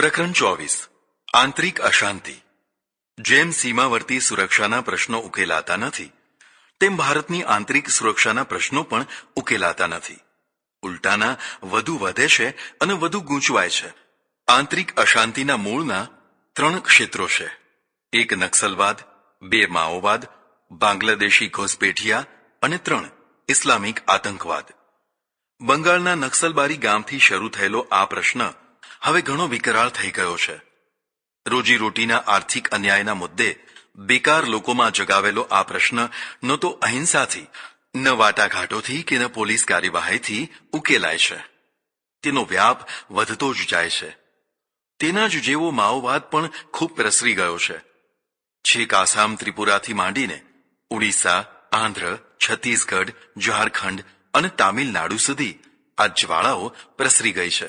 પ્રકરણ 24 આંતરિક અશાંતિ. જેમ સીમાવર્તી સુરક્ષાના પ્રશ્નો ઉકેલાતા નથી, તેમ ભારતની આંતરિક સુરક્ષાના પ્રશ્નો પણ ઉકેલાતા નથી. ઉલટાના વધુ વધે છે અને વધુ ગૂંચવાય છે. આંતરિક અશાંતિના મૂળના 3 ક્ષેત્રો છે. 1 નક્સલવાદ, 2 માઓવાદ, બાંગ્લાદેશી ઘોસપેઠિયા અને 3 ઇસ્લામિક આતંકવાદ. બંગાળના નક્સલબારી ગામથી શરૂ થયેલો આ પ્રશ્ન હવે ઘણો વિકરાળ થઈ ગયો છે. રોજીરોટીના આર્થિક અન્યાયના મુદ્દે બેકાર લોકોમાં જગાવેલો આ પ્રશ્ન ન તો અહિંસાથી, ન વાટાઘાટોથી કે ન પોલીસ કાર્યવાહીથી ઉકેલાય છે. તેનો વ્યાપ વધતો જ જાય છે. તેના જ જેવો માઓવાદ પણ ખૂબ પ્રસરી ગયો છે. છેક આસામ, ત્રિપુરાથી માંડીને ઓડિશા, આંધ્ર, છત્તીસગઢ, ઝારખંડ અને તામિલનાડુ સુધી આ જ્વાળાઓ પ્રસરી ગઈ છે.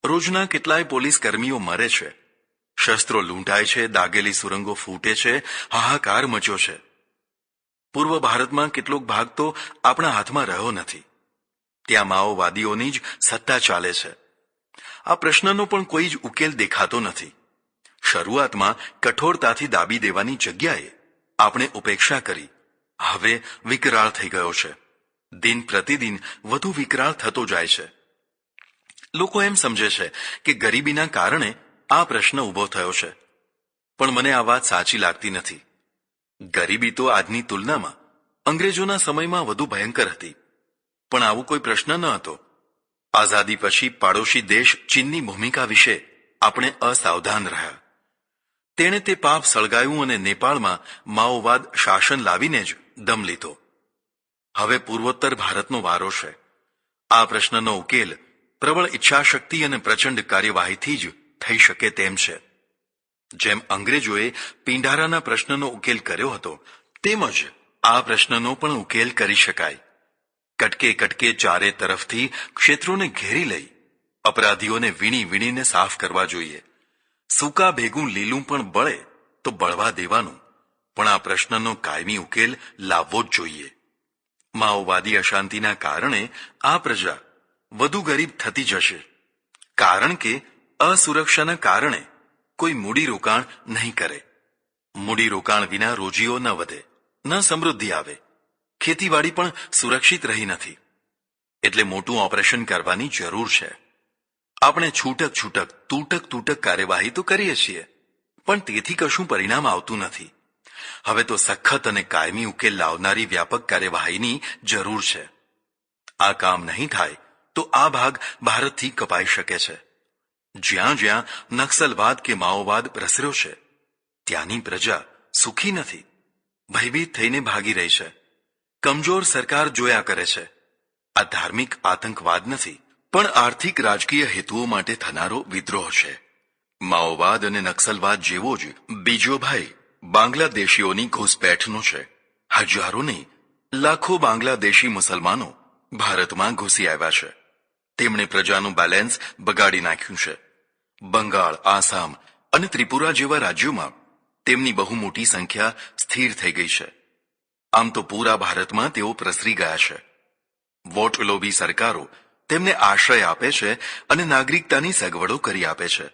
રોજના કેટલાય પોલીસ કર્મીઓ મરે છે, શસ્ત્રો લૂંટાય છે, દાગેલી સુરંગો ફૂટે છે, હાહાકાર મચ્યો છે. પૂર્વ ભારતમાં કેટલોક ભાગ તો આપણા હાથમાં રહ્યો નથી. ત્યાં માઓવાદીઓની જ સત્તા ચાલે છે. આ પ્રશ્નનો પણ કોઈ જ ઉકેલ દેખાતો નથી. શરૂઆતમાં કઠોરતાથી દાબી દેવાની જગ્યાએ આપણે ઉપેક્ષા કરી. હવે વિકરાળ થઈ ગયો છે. દિન પ્રતિદિન વધુ વિકરાળ થતો જાય છે. લોકો એમ સમજે છે કે ગરીબીના કારણે આ પ્રશ્ન ઊભો થયો છે, પણ મને આ વાત સાચી લાગતી નથી. ગરીબી તો આજની તુલનામાં અંગ્રેજોના સમયમાં વધુ ભયંકર હતી, પણ આવું કોઈ પ્રશ્ન ન હતો. આઝાદી પછી પાડોશી દેશ ચીનની ભૂમિકા વિશે આપણે અસાવધાન રહ્યા. તેણે તે પાપ સળગાયું અને નેપાળમાં માઓવાદ શાસન લાવીને જ દમ લીધો. હવે પૂર્વોત્તર ભારતનો વારો છે. આ પ્રશ્નનો ઉકેલ પ્રબળ ઈચ્છાશક્તિ અને પ્રચંડ કાર્યવાહીથી જ થઈ શકે તેમ છે. જેમ અંગ્રેજોએ પિંડારાના પ્રશ્નનો ઉકેલ કર્યો હતો, તેમજ આ પ્રશ્નનો પણ ઉકેલ કરી શકાય. કટકે કટકે ચારે તરફથી ક્ષેત્રોને ઘેરી લઈ અપરાધીઓને વીણી વીણીને સાફ કરવા જોઈએ. સૂકા ભેગું લીલું પણ બળે તો બળવા દેવાનું, પણ આ પ્રશ્નનો કાયમી ઉકેલ લાવવો જ જોઈએ. માઓવાદી અશાંતિના કારણે આ પ્રજા વધુ ગરીબ થતી જશે, કારણ કે અસુરક્ષાના કારણે કોઈ મૂડીરોકાણ નહીં કરે. મૂડીરોકાણ વિના રોજીઓ ન વધે, ન સમૃદ્ધિ આવે. ખેતીવાડી પણ સુરક્ષિત રહી નથી. એટલે મોટું ઓપરેશન કરવાની જરૂર છે. આપણે છૂટક તૂટક કાર્યવાહી તો કરીએ છીએ, પણ તેથી કશું પરિણામ આવતું નથી. હવે તો સખત અને કાયમી ઉકેલ લાવનારી વ્યાપક કાર્યવાહીની જરૂર છે. આ કામ નહીં થાય તો આ ભાગ ભારતથી કપાઈ શકે છે. જ્યાં જ્યાં નક્સલવાદ કે માઓવાદ પ્રસર્યો છે, ત્યાંની પ્રજા સુખી નથી, ભયભીત થઈને ભાગી રહી છે. કમજોર સરકાર જોયા કરે છે. આ ધાર્મિક આતંકવાદ નથી, પણ આર્થિક રાજકીય હેતુઓ માટે થનારો વિદ્રોહ છે. માઓવાદ અને નક્સલવાદ જેવો જ બીજો ભય બાંગ્લાદેશીઓની ઘૂસપેઠનો છે. હજારો નહીં, લાખો બાંગ્લાદેશી મુસલમાનો ભારતમાં ઘૂસી આવ્યા છે. તેમણે પ્રજાનું બેલેન્સ બગાડી નાખ્યું છે. બંગાળ, આસામ અને ત્રિપુરા જેવા રાજ્યોમાં તેમની બહુ મોટી સંખ્યા સ્થિર થઈ ગઈ છે. આમ તો પૂરા ભારતમાં તેઓ પ્રસરી ગયા છે. વોટ લોભી સરકારો તેમને આશ્રય આપે છે અને નાગરિકતાની સગવડો કરી આપે છે.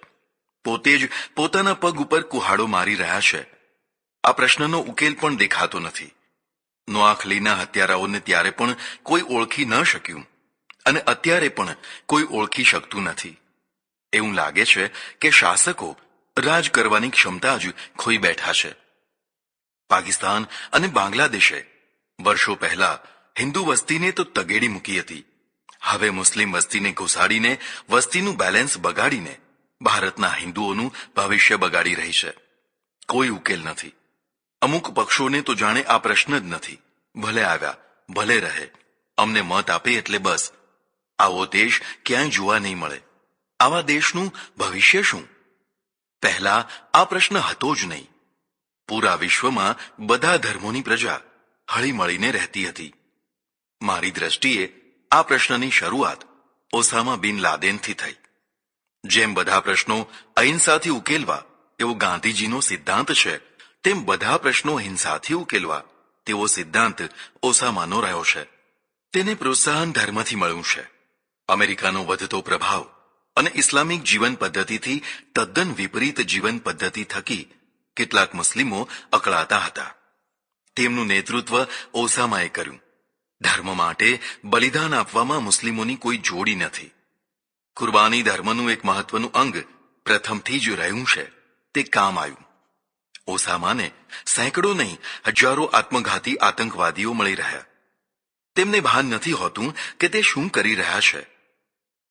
પોતે જ પોતાના પગ ઉપર કુહાડો મારી રહ્યા છે. આ પ્રશ્નનો ઉકેલ પણ દેખાતો નથી. નોઆખલીના હત્યારાઓને ત્યારે પણ કોઈ ઓળખી ન શક્યું, અને અત્યારે પણ કોઈ ઓળખી શકતું નથી. એવું લાગે છે કે શાસકો રાજ કરવાની ક્ષમતા જ ખોઈ બેઠા છે. પાકિસ્તાન અને બાંગ્લાદેશે વર્ષો પહેલા હિન્દુ વસ્તીને તો તગેડી મૂકી હતી. હવે મુસ્લિમ વસ્તીને ઘુસાડીને વસ્તીનું બેલેન્સ બગાડીને ભારતના હિન્દુઓનું ભવિષ્ય બગાડી રહી છે. કોઈ ઉકેલ નથી. અમુક પક્ષોને તો જાણે આ પ્રશ્ન જ નથી. ભલે આવ્યા, ભલે રહે, અમને મત આપે એટલે બસ. આવો દેશ ક્યાંય જોવા નહીં મળે. આવા દેશનું ભવિષ્ય શું? પહેલા આ પ્રશ્ન હતો જ નહીં. પૂરા વિશ્વમાં બધા ધર્મોની પ્રજા હળી મળીને રહેતી હતી. મારી દ્રષ્ટિએ આ પ્રશ્નની શરૂઆત ઓસામા બિન લાદેનથી થઈ. જેમ બધા પ્રશ્નો અહિંસાથી ઉકેલવા એવો ગાંધીજીનો સિદ્ધાંત છે, તેમ બધા પ્રશ્નો હિંસાથી ઉકેલવા તેવો સિદ્ધાંત ઓસામાનો રહ્યો છે. તેને પ્રોત્સાહન ધર્મથી મળ્યું છે. અમેરિકાનો વધતો પ્રભાવ, અને ઇસ્લામિક જીવન પદ્ધતિથી તદ્દન વિપરીત જીવન પદ્ધતિ થકી કેટલાક મુસ્લિમો અકળાતા હતા. તેમનું નેતૃત્વ ઓસામાએ કર્યું. ધર્મ માટે બલિદાન આપવામાં મુસ્લિમોની કોઈ જોડી નથી. કુરબાની ધર્મનું એક મહત્વનું અંગ પ્રથમથી જ રહ્યું છે. તે કામ આવ્યું. ઓસામાને સેંકડો નહીં હજારો આત્મઘાતી આતંકવાદીઓ મળી રહ્યા. તેમને ભાન નથી હોતું કે તે શું કરી રહ્યા છે.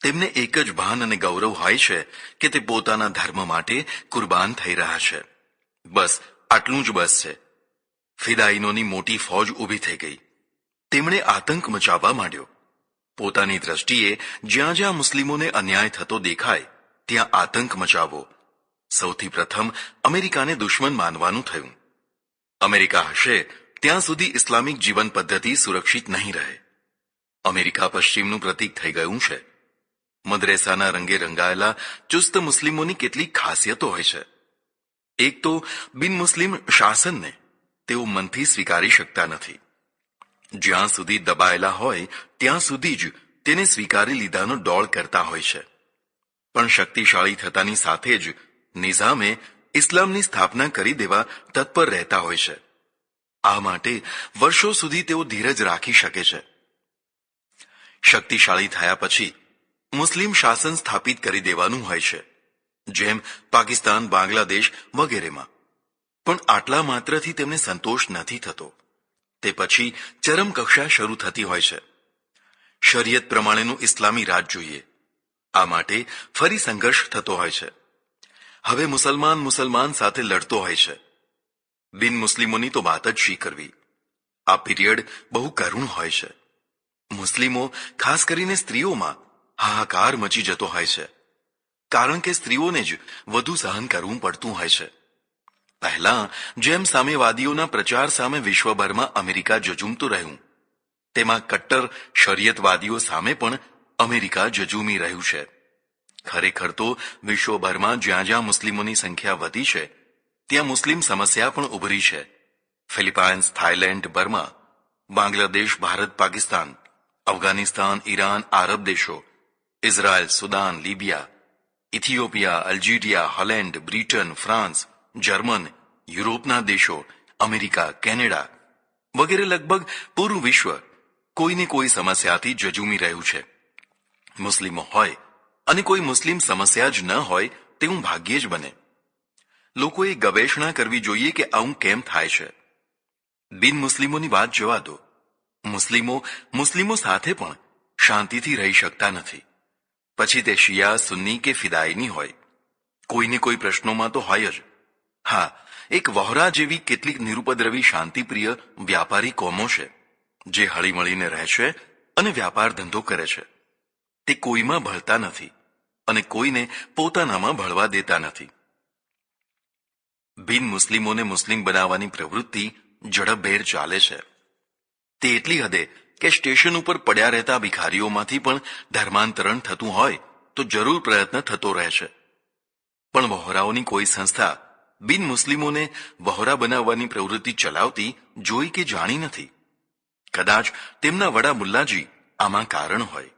તેમને એક જ ભાન અને ગૌરવ હોય છે કે તે પોતાના ધર્મ માટે કુરબાન થઈ રહ્યા છે. બસ આટલું જ બસ છે. ફિદાઈનોની મોટી ફોજ ઊભી થઈ ગઈ. તેમણે આતંક મચાવવા માંડ્યો. પોતાની દ્રષ્ટિએ જ્યાં જ્યાં મુસ્લિમોને અન્યાય થતો દેખાય ત્યાં આતંક મચાવવો. સૌથી પ્રથમ અમેરિકાને દુશ્મન માનવાનું થયું. અમેરિકા હશે ત્યાં સુધી ઇસ્લામિક જીવન પદ્ધતિ સુરક્ષિત નહીં રહે. અમેરિકા પશ્ચિમનું પ્રતીક થઈ ગયું છે. મદ્રેસાના રંગે રંગાયેલા ચુસ્ત મુસ્લિમોની કેટલીક ખાસિયતો હોય છે. એક તો બિન મુસ્લિમ શાસનને તેઓ મનથી સ્વીકારી શકતા નથી. જ્યાં સુધી દબાયેલા હોય ત્યાં સુધી જ તેને સ્વીકારી લીધાનો ડોળ કરતા હોય છે. પણ શક્તિશાળી થતાની સાથે જ નિઝામે ઇસ્લામની સ્થાપના કરી દેવા તત્પર રહેતા હોય છે. આ માટે વર્ષો સુધી તેઓ ધીરજ રાખી શકે છે. શક્તિશાળી થયા પછી મુસ્લિમ શાસન સ્થાપિત કરી દેવાનું હોય છે, જેમ પાકિસ્તાન, બાંગ્લાદેશ વગેરેમાં. પણ આટલા માત્રથી તેમને સંતોષ નથી થતો. તે પછી ચરમ કક્ષા શરૂ થતી હોય છે. શરિયત પ્રમાણેનું ઇસ્લામી રાજ જોઈએ. આ માટે ફરી સંઘર્ષ થતો હોય છે. હવે મુસલમાન સાથે લડતો હોય છે. બિન મુસ્લિમોની તો વાત જ શી કરવી. આ પીરિયડ બહુ કરુણ હોય છે. મુસ્લિમો, ખાસ કરીને સ્ત્રીઓમાં હાહાકાર મચી જતો હોય છે. કારણ કે સ્ત્રીઓને જ વધુ સહન કરવું પડતું હોય છે. પહેલા જેમ સામ્યવાદીઓના પ્રચાર સામે વિશ્વભરમાં અમેરિકા જજુમતું રહ્યું, તેમાં કટ્ટર શરિયતવાદીઓ સામે પણ અમેરિકા જજુમી રહ્યું છે. ખરેખર તો વિશ્વભરમાં જ્યાં જ્યાં મુસ્લિમોની સંખ્યા વધી છે ત્યાં મુસ્લિમ સમસ્યા પણ ઉભરી છે. Philippines, Thailand, Burma, Bangladesh, Bharat, Pakistan, Afghanistan, Iran, આરબ દેશો, Israel, Sudan, Libya, Ethiopia, Algeria, Holland, Britain, France, German, યુરોપના દેશો, અમેરિકા, કેનેડા વગેરે લગભગ પૂરું વિશ્વ કોઈને કોઈ સમસ્યાથી જજુમી રહ્યું છે. મુસ્લિમો હોય અને કોઈ મુસ્લિમ સમસ્યા જ ન હોય તેવું ભાગ્યે જ બને. લોકોએ ગવેષણા કરવી જોઈએ કે આવું કેમ થાય છે. બિન મુસ્લિમોની વાત જવા દો. મુસ્લિમો સાથે પણ શાંતિથી રહી શકતા નથી. પછી તે શિયા, સુન્ની કે ફિદાઈની હોય. કોઈને કોઈ પ્રશ્નોમાં તો હોય જ. હા, એક વહોરા જેવી કેટલીક નિરુપદ્રવી શાંતિપ્રિય વ્યાપારી કોમો છે જે હળીમળીને રહે છે અને વ્યાપાર ધંધો કરે છે. તે કોઈમાં ભળતા નથી અને કોઈને પોતાનામાં ભળવા દેતા નથી. બિન મુસ્લિમોને મુસ્લિમ બનાવવાની પ્રવૃત્તિ ઝડપભેર ચાલે છે. તે એટલી હદે કે સ્ટેશન ઉપર પડ્યા રહેતા ભિખારીઓમાંથી પણ ધર્માંતરણ થતું હોય તો જરૂર પ્રયત્ન થતો રહે છે. પણ વહોરાઓની કોઈ સંસ્થા બિન મુસ્લિમોને વહોરા બનાવવાની પ્રવૃત્તિ ચલાવતી જોઈ કે જાણી નથી. કદાચ તેમના વડા મુલ્લાજી આમાં કારણ હોય.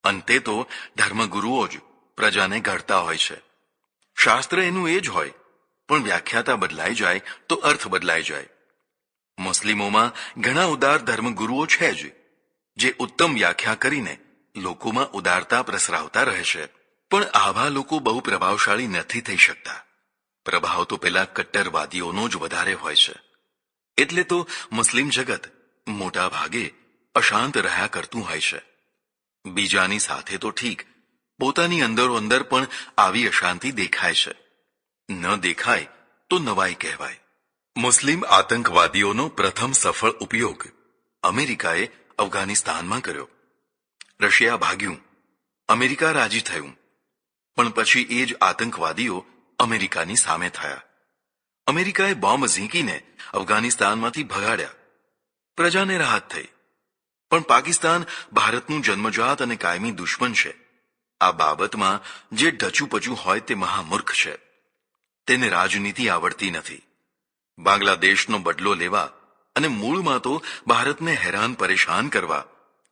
અંતે તો ધર્મગુરુઓ જ પ્રજાને ઘડતા હોય છે. શાસ્ત્ર એનું એ જ હોય, પણ વ્યાખ્યાતા બદલાઈ જાય તો અર્થ બદલાઈ જાય. મુસ્લિમોમાં ઘણા ઉદાર ધર્મગુરુઓ છે જ, જે ઉત્તમ વ્યાખ્યા કરીને લોકોમાં ઉદારતા પ્રસરાવતા રહે છે. પણ આવા લોકો બહુ પ્રભાવશાળી નથી થઈ શકતા. પ્રભાવ તો પેલા કટ્ટરવાદીઓનો જ વધારે હોય છે. એટલે તો મુસ્લિમ જગત મોટા ભાગે અશાંત રહ્યા કરતું હોય છે. બીજાની સાથે તો ઠીક, પોતાની અંદરો અંદર પણ આવી અશાંતિ દેખાય છે. ન દેખાય તો નવાઈ કહેવાય. મુસ્લિમ આતંકવાદીઓનો પ્રથમ સફળ ઉપયોગ અમેરિકાએ અફઘાનિસ્તાનમાં કર્યો. રશિયા ભાગ્યું, અમેરિકા રાજી થયું. પણ પછી એ જ આતંકવાદીઓ અમેરિકાની સામે થયા. અમેરિકાએ બોમ્બ ઝીંકીને અફઘાનિસ્તાનમાંથી ભગાડ્યા. પ્રજાને રાહત થઈ. પણ પાકિસ્તાન ભારતનું જન્મજાત અને કાયમી દુશ્મન છે. આ બાબતમાં જે ઢચુપચું હોય તે મહામૂર્ખ છે. તેને રાજનીતિ આવડતી નથી. બાંગ્લાદેશનો બદલો લેવા અને મૂળમાં તો ભારતને હેરાન પરેશાન કરવા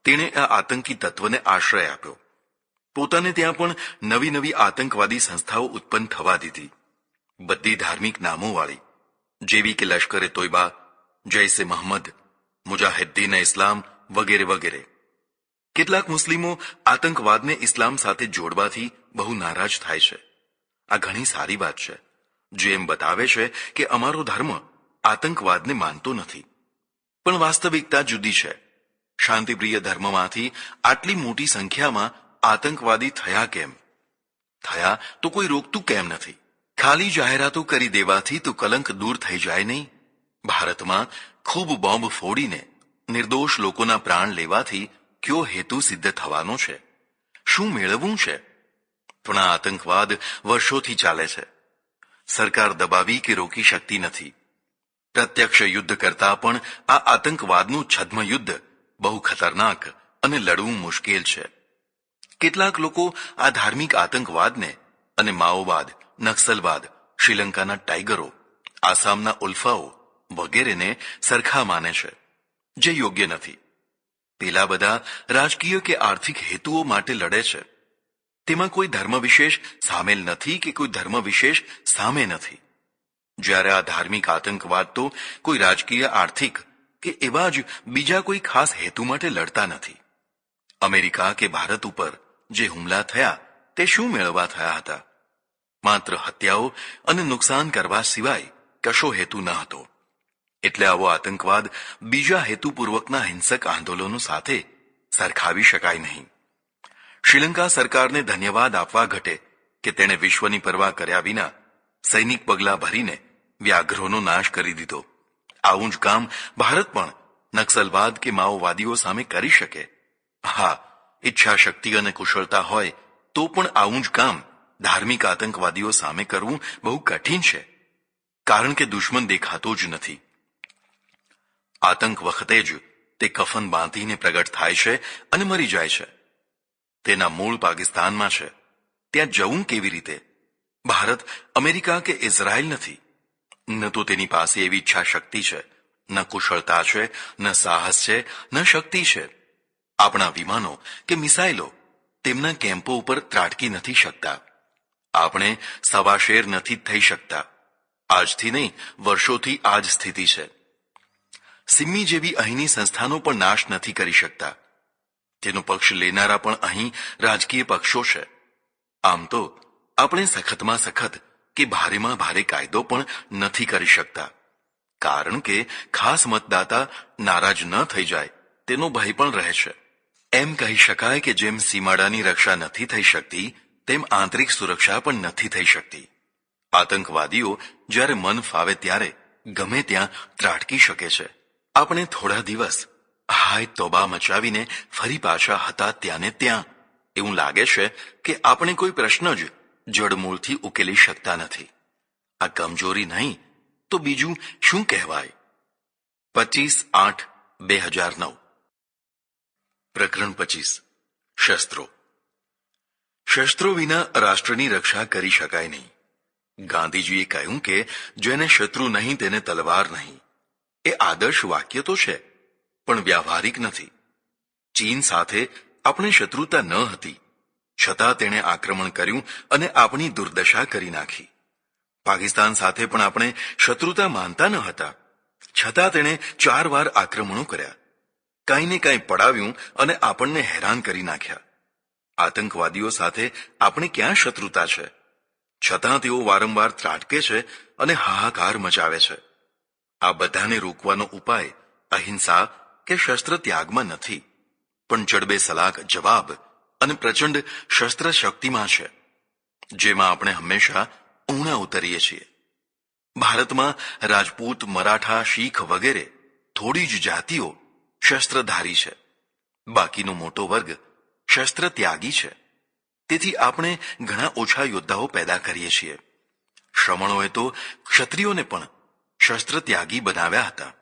તેણે આ આતંકી તત્વને આશ્રય આપ્યો. પોતાને ત્યાં પણ નવી નવી આતંકવાદી સંસ્થાઓ ઉત્પન્ન થવા દીધી, બધી ધાર્મિક નામોવાળી, જેવી કે લશ્કરે તોયબા, જૈસે મહમ્મદ, મુજાહિદ્દીન ઇસ્લામ વગેરે વગેરે. કેટલાક મુસ્લિમો આતંકવાદને ઇસ્લામ સાથે જોડવાથી બહુ નારાજ થાય છે. આ ઘણી સારી વાત છે, જે એમ બતાવે છે કે અમારો ધર્મ આતંકવાદને માનતો નથી. પણ વાસ્તવિકતા જુદી છે. શાંતિપ્રિય ધર્મમાંથી આટલી મોટી સંખ્યામાં આતંકવાદી થયા કેમ? થયા તો કોઈ રોકતું કેમ નથી? ખાલી જાહેરાતો કરી દેવાથી તો કલંક દૂર થઈ જાય નહીં? ભારતમાં ખૂબ બોમ્બ ફોડીને નિર્દોષ લોકોના પ્રાણ લેવાથી કયો હેતુ સિદ્ધ થવાનો છે? શું મેળવવું છે? પણ આ આતંકવાદ વર્ષોથી ચાલે છે. સરકાર દબાવી કે રોકી શકતી નથી. પ્રત્યક્ષ યુદ્ધ કરતા પણ આ આતંકવાદનું છદ્મ યુદ્ધ બહુ ખતરનાક અને લડવું મુશ્કેલ છે. કેટલાક લોકો આ ધાર્મિક આતંકવાદને અને માઓવાદ, નક્સલવાદ, શ્રીલંકાના ટાઈગરો, આસામના ઉલ્ફાઓ વગેરેને સરખા માને છે, જે યોગ્ય નથી. પેલા બધા રાજકીય કે આર્થિક હેતુઓ માટે લડે છે. તેમાં કોઈ ધર્મ વિશેષ સામેલ નથી કે કોઈ ધર્મ વિશેષ સામે નથી. જ્યારે આ ધાર્મિક આતંકવાદ તો કોઈ રાજકીય, આર્થિક કે એવા જ બીજા કોઈ ખાસ હેતુ માટે લડતા નથી. અમેરિકા કે ભારત ઉપર જે હુમલા થયા તે શું મેળવવા થયા હતા? માત્ર હત્યાઓ અને નુકસાન કરવા સિવાય કશો હેતુ ન હતો. એટલે આવો આતંકવાદ બીજા હેતુપૂર્વકના હિંસક આંદોલનો સાથે સરખાવી શકાય નહીં. શ્રીલંકા સરકારને ધન્યવાદ આપવા ઘટે કે તેણે વિશ્વની પરવા કર્યા વિના સૈનિક પગલાં ભરીને વ્યાઘ્રોનો નાશ કરી દીધો. આવું જ કામ ભારત પણ નક્સલવાદ કે માઓવાદીઓ સામે કરી શકે. હા, ઈચ્છા શક્તિ અને કુશળતા હોય તો પણ આવું જ કામ ધાર્મિક આતંકવાદીઓ સામે કરવું બહુ કઠિન છે, કારણ કે દુશ્મન દેખાતો જ નથી. આતંક વખતે જ તે કફન બાંધીને પ્રગટ થાય છે અને મરી જાય છે. તેના મૂળ પાકિસ્તાનમાં છે. ત્યાં જવું કેવી રીતે? ભારત અમેરિકા કે ઇઝરાયલ નથી. ન તો તેની પાસે એવી ઈચ્છા શક્તિ છે, ન કુશળતા છે, ન સાહસ છે, ન શક્તિ છે. આપણા વિમાનો કે મિસાઇલો તેમના કેમ્પો ઉપર ત્રાટકી નથી શકતા. આપણે સવાશેર નથી થઈ શકતા. આજથી નહીં, વર્ષોથી આ જ સ્થિતિ છે. સિમ્મી જેવી અહીંની સંસ્થાનો પણ નાશ નથી કરી શકતા. તેનો પક્ષ લેનારા પણ અહીં રાજકીય પક્ષો છે. આમ તો આપણે સખતમાં સખત કે ભારેમાં ભારે કાયદો પણ નથી કરી શકતા, કારણ કે ખાસ મતદાતા નારાજ ન થઈ જાય તેનો ભય પણ રહે છે. એમ કહી શકાય કે જેમ સીમાડાની રક્ષા નથી થઈ શકતી, તેમ આંતરિક સુરક્ષા પણ નથી થઈ શકતી. આતંકવાદીઓ જ્યારે મન ફાવે ત્યારે ગમે ત્યાં ત્રાટકી શકે છે. આપણે થોડા દિવસ હાય તોબા મચાવીને ફરી પાછા હતા ત્યાંને ત્યાં. એવું લાગે છે કે આપણે કોઈ પ્રશ્ન જ જડમૂળથી ઉકેલી શકતા નથી. આ કમજોરી નહીં તો બીજું શું કહેવાય? 25/8/2009. પ્રકરણ 25. શસ્ત્રો. શસ્ત્રો વિના રાષ્ટ્રની રક્ષા કરી શકાય નહીં. ગાંધીજીએ કહ્યું કે જેને શત્રુ નહીં તેને તલવાર નહીં. એ આદર્શ વાક્ય તો છે, પણ વ્યાવહારિક નથી. ચીન સાથે આપણે શત્રુતા ન હતી, છતાં તેણે આક્રમણ કર્યું અને આપણી દુર્દશા કરી નાખી. પાકિસ્તાન સાથે પણ આપણે શત્રુતા માનતા ન હતા, છતાં તેણે 4 વાર આક્રમણો કર્યા. કાંઈ ને કાંઈ પડાવ્યું અને આપણને હેરાન કરી નાખ્યા. આતંકવાદીઓ સાથે આપણે ક્યાં શત્રુતા છે, છતાં તેઓ વારંવાર ત્રાટકે છે અને હાહાકાર મચાવે છે. આ બધાને રોકવાનો ઉપાય અહિંસા કે શસ્ત્ર ત્યાગમાં નથી, પણ જડબે સલાક જવાબ અને પ્રચંડ શસ્ત્ર શક્તિમાં છે, જેમાં આપણે હંમેશા ઊણા ઉતરીએ છીએ. ભારતમાં રાજપૂત, મરાઠા, શીખ વગેરે થોડી જ જાતિઓ શસ્ત્રધારી છે. બાકીનો મોટો વર્ગ શસ્ત્ર ત્યાગી છે. તેથી આપણે ઘણા ઓછા યોદ્ધાઓ પેદા કરીએ છીએ. શ્રમણોએ તો ક્ષત્રિયોને પણ શસ્ત્ર ત્યાગી બનાવ્યા હતા.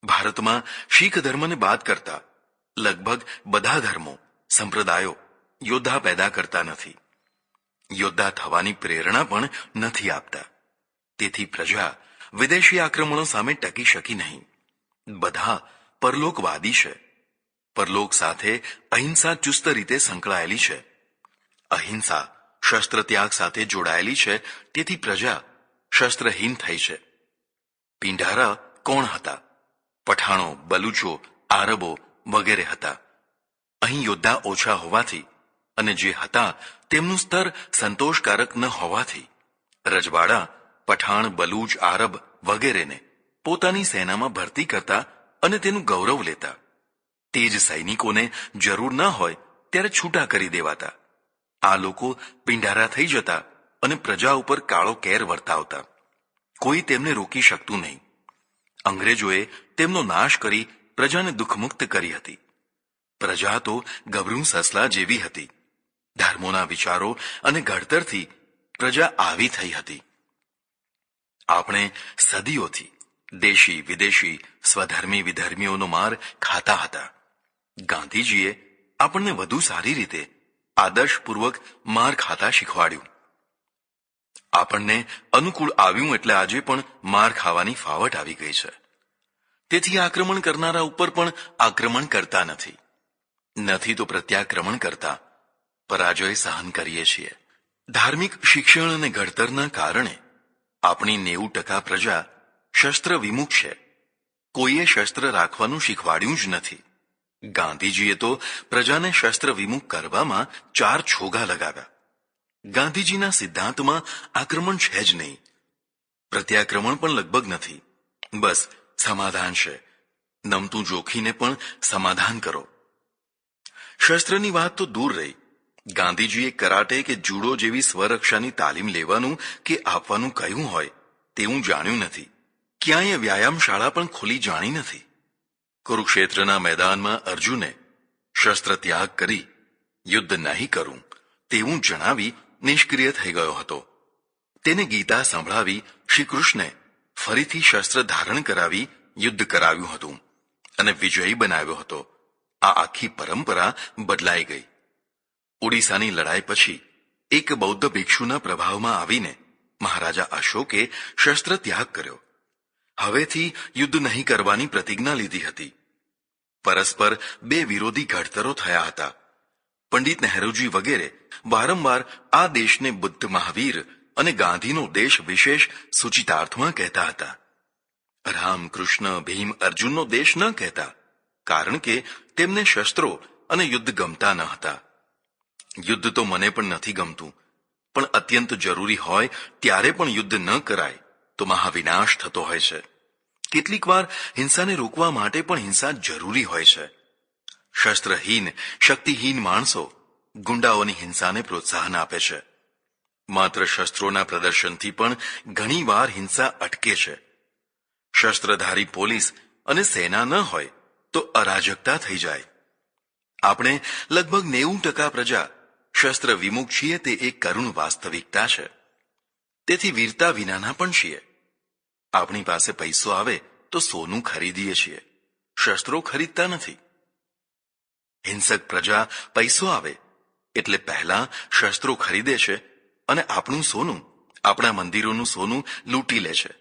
ભારતમાં શીખ ધર્મને બાદ કરતા લગભગ બધા ધર્મો, સંપ્રદાયો યોદ્ધા પેદા કરતા નથી. યોદ્ધા થવાની પ્રેરણા પણ નથી આપતા. તેથી પ્રજા વિદેશી આક્રમણો સામે ટકી શકી નહીં. બધા પરલોકવાદી છે. પરલોક સાથે અહિંસા ચુસ્ત રીતે સંકળાયેલી છે. અહિંસા શસ્ત્ર ત્યાગ સાથે જોડાયેલી છે, તેથી પ્રજા શસ્ત્રહીન થઈ છે. પિંડારા કોણ હતા? પઠાણો, બલુચો, આરબો વગેરે હતા. અહીં યોદ્ધા ઓછા હોવાથી અને જે હતા તેમનું સ્તર સંતોષકારક ન હોવાથી રજવાડા પઠાણ, બલુચ, આરબ વગેરેને પોતાની સેનામાં ભરતી કરતા અને તેનું ગૌરવ લેતા. તે જ સૈનિકોને જરૂર ન હોય ત્યારે છૂટા કરી દેવાતા. આ લોકો પિંડારા થઈ જતા અને પ્રજા ઉપર કાળો કેર વર્તાવતા. કોઈ તેમને રોકી શકતું નહીં. અંગ્રેજોએ તેમનો નાશ કરી પ્રજાને દુઃખમુક્ત કરી હતી. પ્રજા તો ગભરું સસલા જેવી હતી. ધર્મોના વિચારો અને ઘડતરથી પ્રજા આવી થઈ હતી. આપણે સદીઓથી દેશી વિદેશી સ્વધર્મી વિધર્મીઓનો માર ખાતા હતા. ગાંધીજીએ આપણને વધુ સારી રીતે આદર્શપૂર્વક માર ખાતા શીખવાડ્યું. આપણને અનુકૂળ આવ્યું એટલે આજે પણ માર ખાવાની ફાવટ આવી ગઈ છે. તેથી આક્રમણ કરનારા ઉપર પણ આક્રમણ કરતા નથી તો પ્રત્યાક્રમણ કરતા પરાજય સહન કરીએ છીએ. ધાર્મિક શિક્ષણ અને ઘડતરના કારણે આપણી 90% પ્રજા શસ્ત્ર વિમુખ છે. કોઈએ શસ્ત્ર રાખવાનું શીખવાડ્યું જ નથી. ગાંધીજીએ તો પ્રજાને શસ્ત્ર વિમુખ કરવામાં 4 છોગા લગાવ્યા. ગાંધીજીના સિદ્ધાંતમાં આક્રમણ છે જ નહીં. પ્રત્યાક્રમણ પણ લગભગ નથી. બસ સમાધાન છે. નમતું જોખીને પણ સમાધાન કરો. શસ્ત્રની વાત તો દૂર રહી. ગાંધીજીએ કરાટે કે જુડો જેવી સ્વરક્ષાની તાલીમ લેવાનું કે આપવાનું કહ્યું હોય તેવું જાણ્યું નથી. ક્યાંય વ્યાયામશાળા પણ ખુલી જાણી નથી. કુરુક્ષેત્રના મેદાનમાં અર્જુને શસ્ત્ર ત્યાગ કરી યુદ્ધ નહીં કરું તેવું જણાવી નિષ્ક્રિય થઈ ગયો હતો. તેને ગીતા સંભળાવી શ્રી કૃષ્ણે ફરીથી શસ્ત્ર ધારણ કરાવી યુદ્ધ કરાવ્યું હતું અને વિજયી બનાવ્યો હતો. આ આખી પરંપરા બદલાઈ ગઈ. ઓડિશાની લડાઈ પછી એક બૌદ્ધ ભિક્ષુના પ્રભાવમાં આવીને મહારાજા અશોકે શસ્ત્ર ત્યાગ કર્યો. હવેથી યુદ્ધ નહીં કરવાની પ્રતિજ્ઞા લીધી હતી. પરસ્પર 2 વિરોધી ઘડતરો થયા હતા. પંડિત નહેરુજી વગેરે વારંવાર આ દેશને બુદ્ધ મહાવીર અને ગાંધીનો દેશ વિશેષ સૂચિતાર્થમાં કહેતા હતા. રામ, કૃષ્ણ, ભીમ, અર્જુનનો દેશ ન કહેતા, કારણ કે તેમને શસ્ત્રો અને યુદ્ધ ગમતા ન હતા. યુદ્ધ તો મને પણ નથી ગમતું, પણ અત્યંત જરૂરી હોય ત્યારે પણ યુદ્ધ ન કરાય તો મહાવિનાશ થતો હોય છે. કેટલીક વાર હિંસાને રોકવા માટે પણ હિંસા જરૂરી હોય છે. શસ્ત્રહીન શક્તિહીન માણસો ગુંડાઓની હિંસાને પ્રોત્સાહન આપે છે. માત્ર શસ્ત્રોના પ્રદર્શનથી પણ ઘણી વાર હિંસા અટકે છે. શસ્ત્રધારી પોલીસ અને સેના ન હોય તો અરાજકતા થઈ જાય. આપણે લગભગ 90% પ્રજા શસ્ત્ર વિમુખ છીએ તે એક કરુણ વાસ્તવિકતા છે. તેથી વીરતા વિનાના પણ છીએ. આપણી પાસે પૈસો આવે તો સોનું ખરીદીએ છીએ, શસ્ત્રો ખરીદતા નથી. હિંસક પ્રજા પૈસો આવે એટલે પહેલા શસ્ત્રો ખરીદે છે અને આપણું સોનું, આપણા મંદિરોનું સોનું લૂંટી લે છે.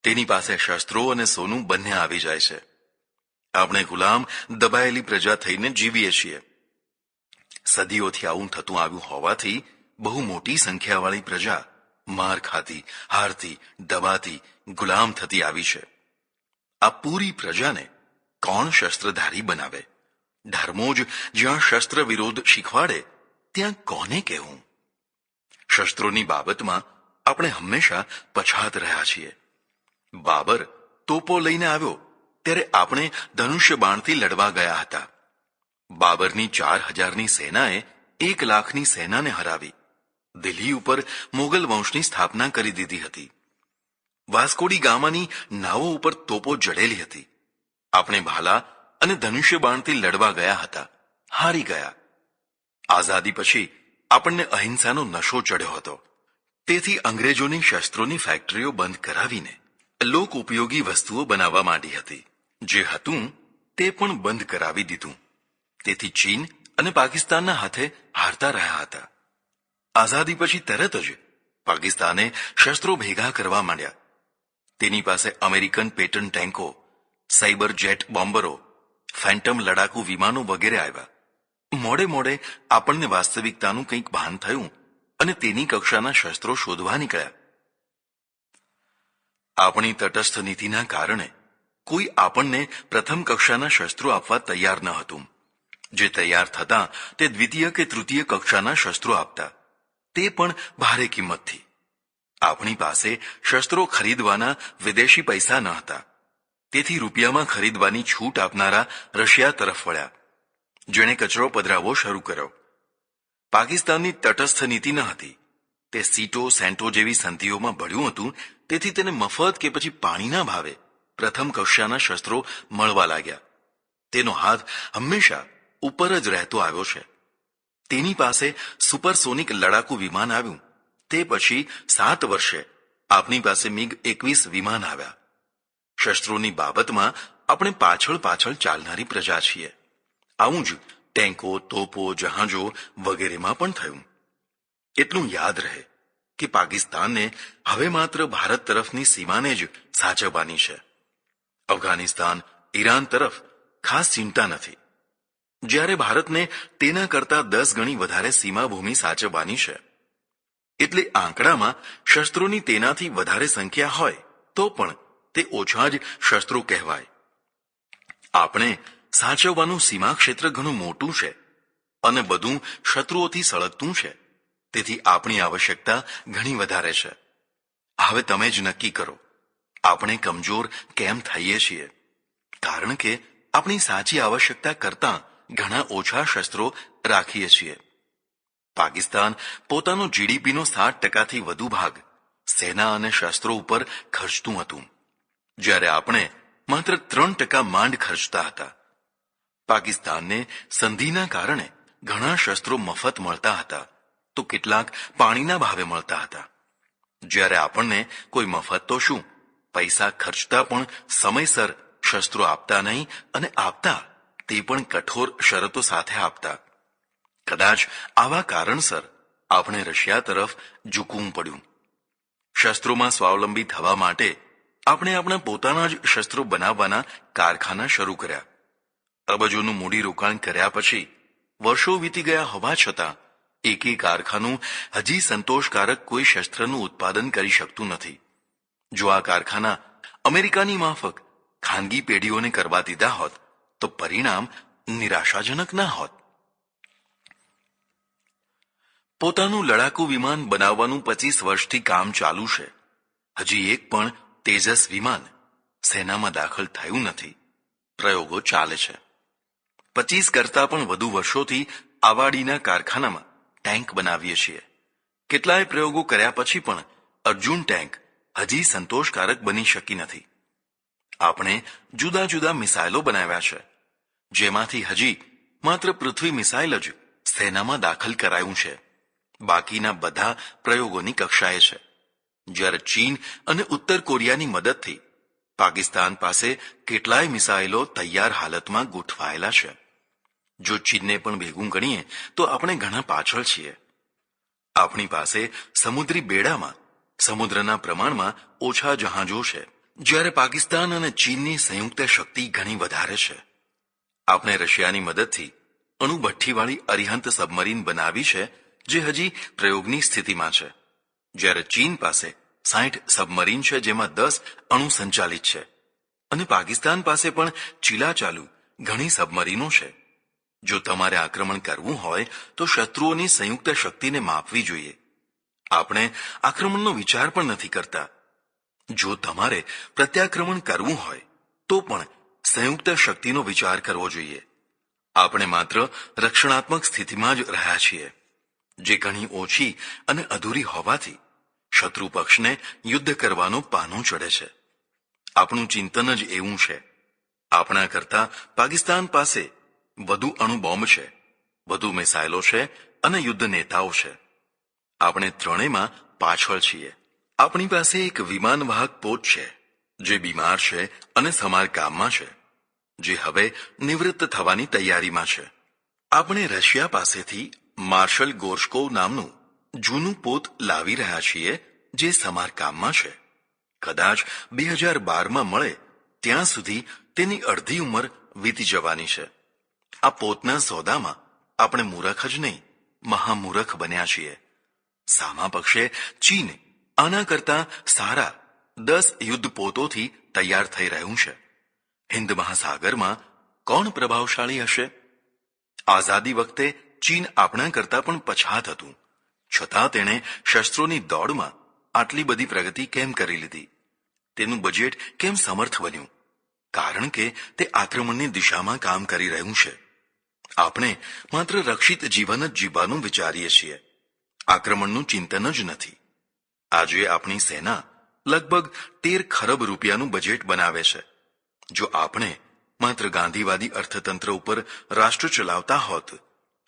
તેની પાસે શસ્ત્રો અને સોનું બંને આવી જાય છે. આપણે ગુલામ દબાયેલી પ્રજા થઈને જીવીએ છીએ. સદીઓથી આવું થતું આવ્યું હોવાથી બહુ મોટી સંખ્યાવાળી પ્રજા માર ખાતી, હારતી, દબાતી, ગુલામ થતી આવી છે. આ પૂરી પ્રજાને કોણ શસ્ત્રધારી બનાવે? ધર્મો જ જ્યાં શસ્ત્ર વિરોધ શીખવાડે ત્યાં કોને કહેવું? શસ્ત્રોની બાબતમાં આપણે હંમેશા પછાત રહ્યા છીએ. બાબર તોપો લઈને આવ્યો ત્યારે આપણે ધનુષ્ય બાણથી લડવા ગયા હતા. બાબરની 4000ની સેનાએ 1 લાખની સેનાને હરાવી દિલ્હી ઉપર મોગલ વંશની સ્થાપના કરી દીધી હતી. વાસ્કોડી ગામાની નાવો ઉપર તોપો જડેલી હતી. આપણે ભાલા અને ધનુષ્ય બાણથી લડવા ગયા હતા, હારી ગયા. આઝાદી પછી આપણને અહિંસાનો નશો ચડ્યો હતો. તેથી અંગ્રેજોની શસ્ત્રોની ફેક્ટરીઓ બંધ કરાવીને લોક ઉપયોગી વસ્તુઓ બનાવવા માંડી હતી. જે હતું તે પણ બંધ કરાવી દીધું. તેથી ચીન અને પાકિસ્તાનના હાથે હારતા રહ્યા હતા. આઝાદી પછી તરત જ પાકિસ્તાને શસ્ત્રો ભેગા કરવા માંડ્યા. તેની પાસે અમેરિકન પેટન્ટ ટેન્કો, સાયબર જેટ બોમ્બરો, ફેન્ટમ લડાકુ વિમાનો વગેરે આવ્યા. મોડે મોડે આપણને વાસ્તવિકતાનું કંઈક ભાન થયું અને તેની કક્ષાના શસ્ત્રો શોધવા નીકળ્યા. આપણી તટસ્થ નીતિના કારણે કોઈ આપણને પ્રથમ કક્ષાના શસ્ત્રો આપવા તૈયાર ન હતું. જે તૈયાર થતા તે દ્વિતીય કે તૃતીય કક્ષાના શસ્ત્રો આપતા, તે પણ ભારે કિંમતથી. આપણી પાસે શસ્ત્રો ખરીદવાના વિદેશી પૈસા ન હતા, તેથી રૂપિયામાં ખરીદવાની છૂટ આપનારા રશિયા તરફ વળ્યા, જેણે કચરો પધરાવવો શરૂ કર્યો. પાકિસ્તાનની તટસ્થ નીતિ ન હતી. તે સીટો સેન્ટો જેવી સંધિઓમાં ભળ્યું હતું, તેથી તેને મફત કે પછી પાણીના ભાવે પ્રથમ કક્ષાના શસ્ત્રો મળવા લાગ્યા. તેનો હાથ હંમેશા ઉપર જ રહેતો આવ્યો છે. તેની પાસે સુપરસોનિક લડાકુ વિમાન આવ્યું, તે પછી 7 વર્ષે આપની પાસે MiG-21 વિમાન આવ્યા. શસ્ત્રોની બાબતમાં આપણે પાછળ પાછળ ચાલનારી પ્રજા છીએ. આવું જ ટેન્કો, તોપો, જહાજો વગેરેમાં પણ થયું. એટલું યાદ રહે કે પાકિસ્તાનને હવે માત્ર ભારત તરફની સીમાને જ સાચવવાની છે. અફઘાનિસ્તાન, ઈરાન તરફ ખાસ ચિંતા નથી, જ્યારે ભારતને તેના કરતા 10 ગણી વધારે સીમાભૂમિ સાચવવાની છે. એટલે આંકડામાં શસ્ત્રોની તેનાથી વધારે સંખ્યા હોય તો પણ તે ઓછા જ શસ્ત્રો કહેવાય. આપણે સાચવવાનું સીમા ક્ષેત્ર ઘણું મોટું છે અને બધું શત્રુઓથી સળગતું છે, તેથી આપણી આવશ્યકતા ઘણી વધારે છે. હવે તમે જ નક્કી કરો, આપણે કમજોર કેમ થઈએ છીએ? કારણ કે આપણી સાચી આવશ્યકતા કરતાં ઘણા ઓછા શસ્ત્રો રાખીએ છીએ. પાકિસ્તાન પોતાનો જીડીપીનો 60%થી વધુ ભાગ સેના અને શસ્ત્રો ઉપર ખર્ચતું હતું, જ્યારે આપણે માત્ર 3% માંડ ખર્ચતા હતા. પાકિસ્તાનને સંધિના કારણે ઘણા શસ્ત્રો મફત મળતા હતા, તો કેટલાક પાણીના ભાવે મળતા હતા, જ્યારે આપણને કોઈ મફત તો શું, પૈસા ખર્ચતા પણ સમયસર શસ્ત્રો આપતા નહીં, અને આપતા તે પણ કઠોર શરતો સાથે આપતા. કદાચ આવા કારણસર આપણે રશિયા તરફ ઝૂકવું પડ્યું. શસ્ત્રોમાં સ્વાવલંબી થવા માટે આપણે આપણા પોતાના જ શસ્ત્રો બનાવવાના કારખાના શરૂ કર્યા. અબજોનું મૂડીરોકાણ કર્યા પછી વર્ષો વીતી ગયા હોવા છતાં એકેય કારખાનું હજી સંતોષકારક કોઈ શસ્ત્રનું ઉત્પાદન કરી શકતું નથી. જો આ કારખાના અમેરિકાની માફક ખાનગી પેઢીઓને કરવા દીધા હોત તો પરિણામ નિરાશાજનક ના હોત. પોતાનું લડાકુ વિમાન બનાવવાનું 25 વર્ષથી કામ ચાલુ છે. હજી એક પણ તેજસ વિમાન સેનામાં દાખલ થયું નથી. પ્રયોગો ચાલે છે. 25 કરતાં પણ વધુ વર્ષોથી આવાડીના કારખાનામાં ટેન્ક બનાવીએ છીએ. કેટલાય પ્રયોગો કર્યા પછી પણ અર્જુન ટેન્ક હજી સંતોષકારક બની શકી નથી. આપણે જુદા જુદા મિસાઇલો બનાવ્યા છે, જેમાંથી હજી માત્ર પૃથ્વી મિસાઇલ જ સેનામાં દાખલ કરાયું છે. બાકીના બધા પ્રયોગોની કક્ષાએ છે. જ્યારે ચીન અને ઉત્તર કોરિયાની મદદથી પાકિસ્તાન પાસે કેટલાય મિસાઇલો તૈયાર હાલતમાં ગોઠવાયેલા છે. જો ચીનને પણ ભેગું ગણીએ તો આપણે ઘણા પાછળ છીએ. આપણી પાસે સમુદ્રી બેડામાં સમુદ્રના પ્રમાણમાં ઓછા જહાજો છે, જ્યારે પાકિસ્તાન અને ચીનની સંયુક્ત શક્તિ ઘણી વધારે છે. આપણે રશિયાની મદદથી અણુભઠ્ઠીવાળી અરિહંત સબમરીન બનાવી છે, જે હજી પ્રયોગની સ્થિતિમાં છે, જ્યારે ચીન પાસે 60 સબમરીન છે, જેમાં 10 અણુ સંચાલિત છે, અને પાકિસ્તાન પાસે પણ ચીલાચાલુ ઘણી સબમરીનો છે. જો તમારે આક્રમણ કરવું હોય તો શત્રુઓની સંયુક્ત શક્તિને માપવી જોઈએ. આપણે આક્રમણનો વિચાર પણ નથી કરતા. જો તમારે પ્રત્યાક્રમણ કરવું હોય તો પણ સંયુક્ત શક્તિનો વિચાર કરવો જોઈએ. આપણે માત્ર રક્ષણાત્મક સ્થિતિમાં જ રહ્યા છીએ, જે ઘણી ઓછી અને અધૂરી હોવાથી શત્રુ પક્ષને યુદ્ધ કરવાનો પાનો ચડે છે. આપણું ચિંતન જ એવું છે. આપણા કરતા પાકિસ્તાન પાસે વધુ અણુ બોમ્બ છે, વધુ મિસાઇલો છે અને યુદ્ધ નેતાઓ છે. આપણે ત્રણેયમાં પાછળ છીએ. આપણી પાસે એક વિમાનવાહક પોત છે, જે બીમાર છે અને સમારકામમાં છે, જે હવે નિવૃત્ત થવાની તૈયારીમાં છે. આપણે રશિયા પાસેથી માર્શલ ગોર્શકોવ નામનું જૂનું પોત લાવી રહ્યા છીએ, જે સમારકામમાં છે. કદાચ 2012માં મળે ત્યાં સુધી તેની અડધી ઉંમર વીતી જવાની છે. આ પોતના સોદામાં આપણે મૂરખ જ નહીં, મહામૂરખ બન્યા છીએ. સામા પક્ષે ચીન આના કરતા સારા 10 યુદ્ધ પોતોથી તૈયાર થઈ રહ્યું છે. હિન્દ મહાસાગરમાં કોણ પ્રભાવશાળી હશે? આઝાદી વખતે ચીન આપણા કરતા પણ પછાત હતું, છતાં તેણે શસ્ત્રોની દોડમાં આટલી બધી પ્રગતિ કેમ કરી લીધી? તેનું બજેટ કેમ સમર્થ બન્યું? કારણ કે તે આક્રમણની દિશામાં કામ કરી રહ્યું છે. આપણે માત્ર રક્ષિત જીવન જ જીવવાનું વિચારીએ છીએ, આક્રમણનું ચિંતન જ નથી. આજે આપણી સેના લગભગ 13 ખરબ રૂપિયાનું બજેટ બનાવે છે. જો આપણે માત્ર ગાંધીવાદી અર્થતંત્ર ઉપર રાષ્ટ્ર ચલાવતા હોત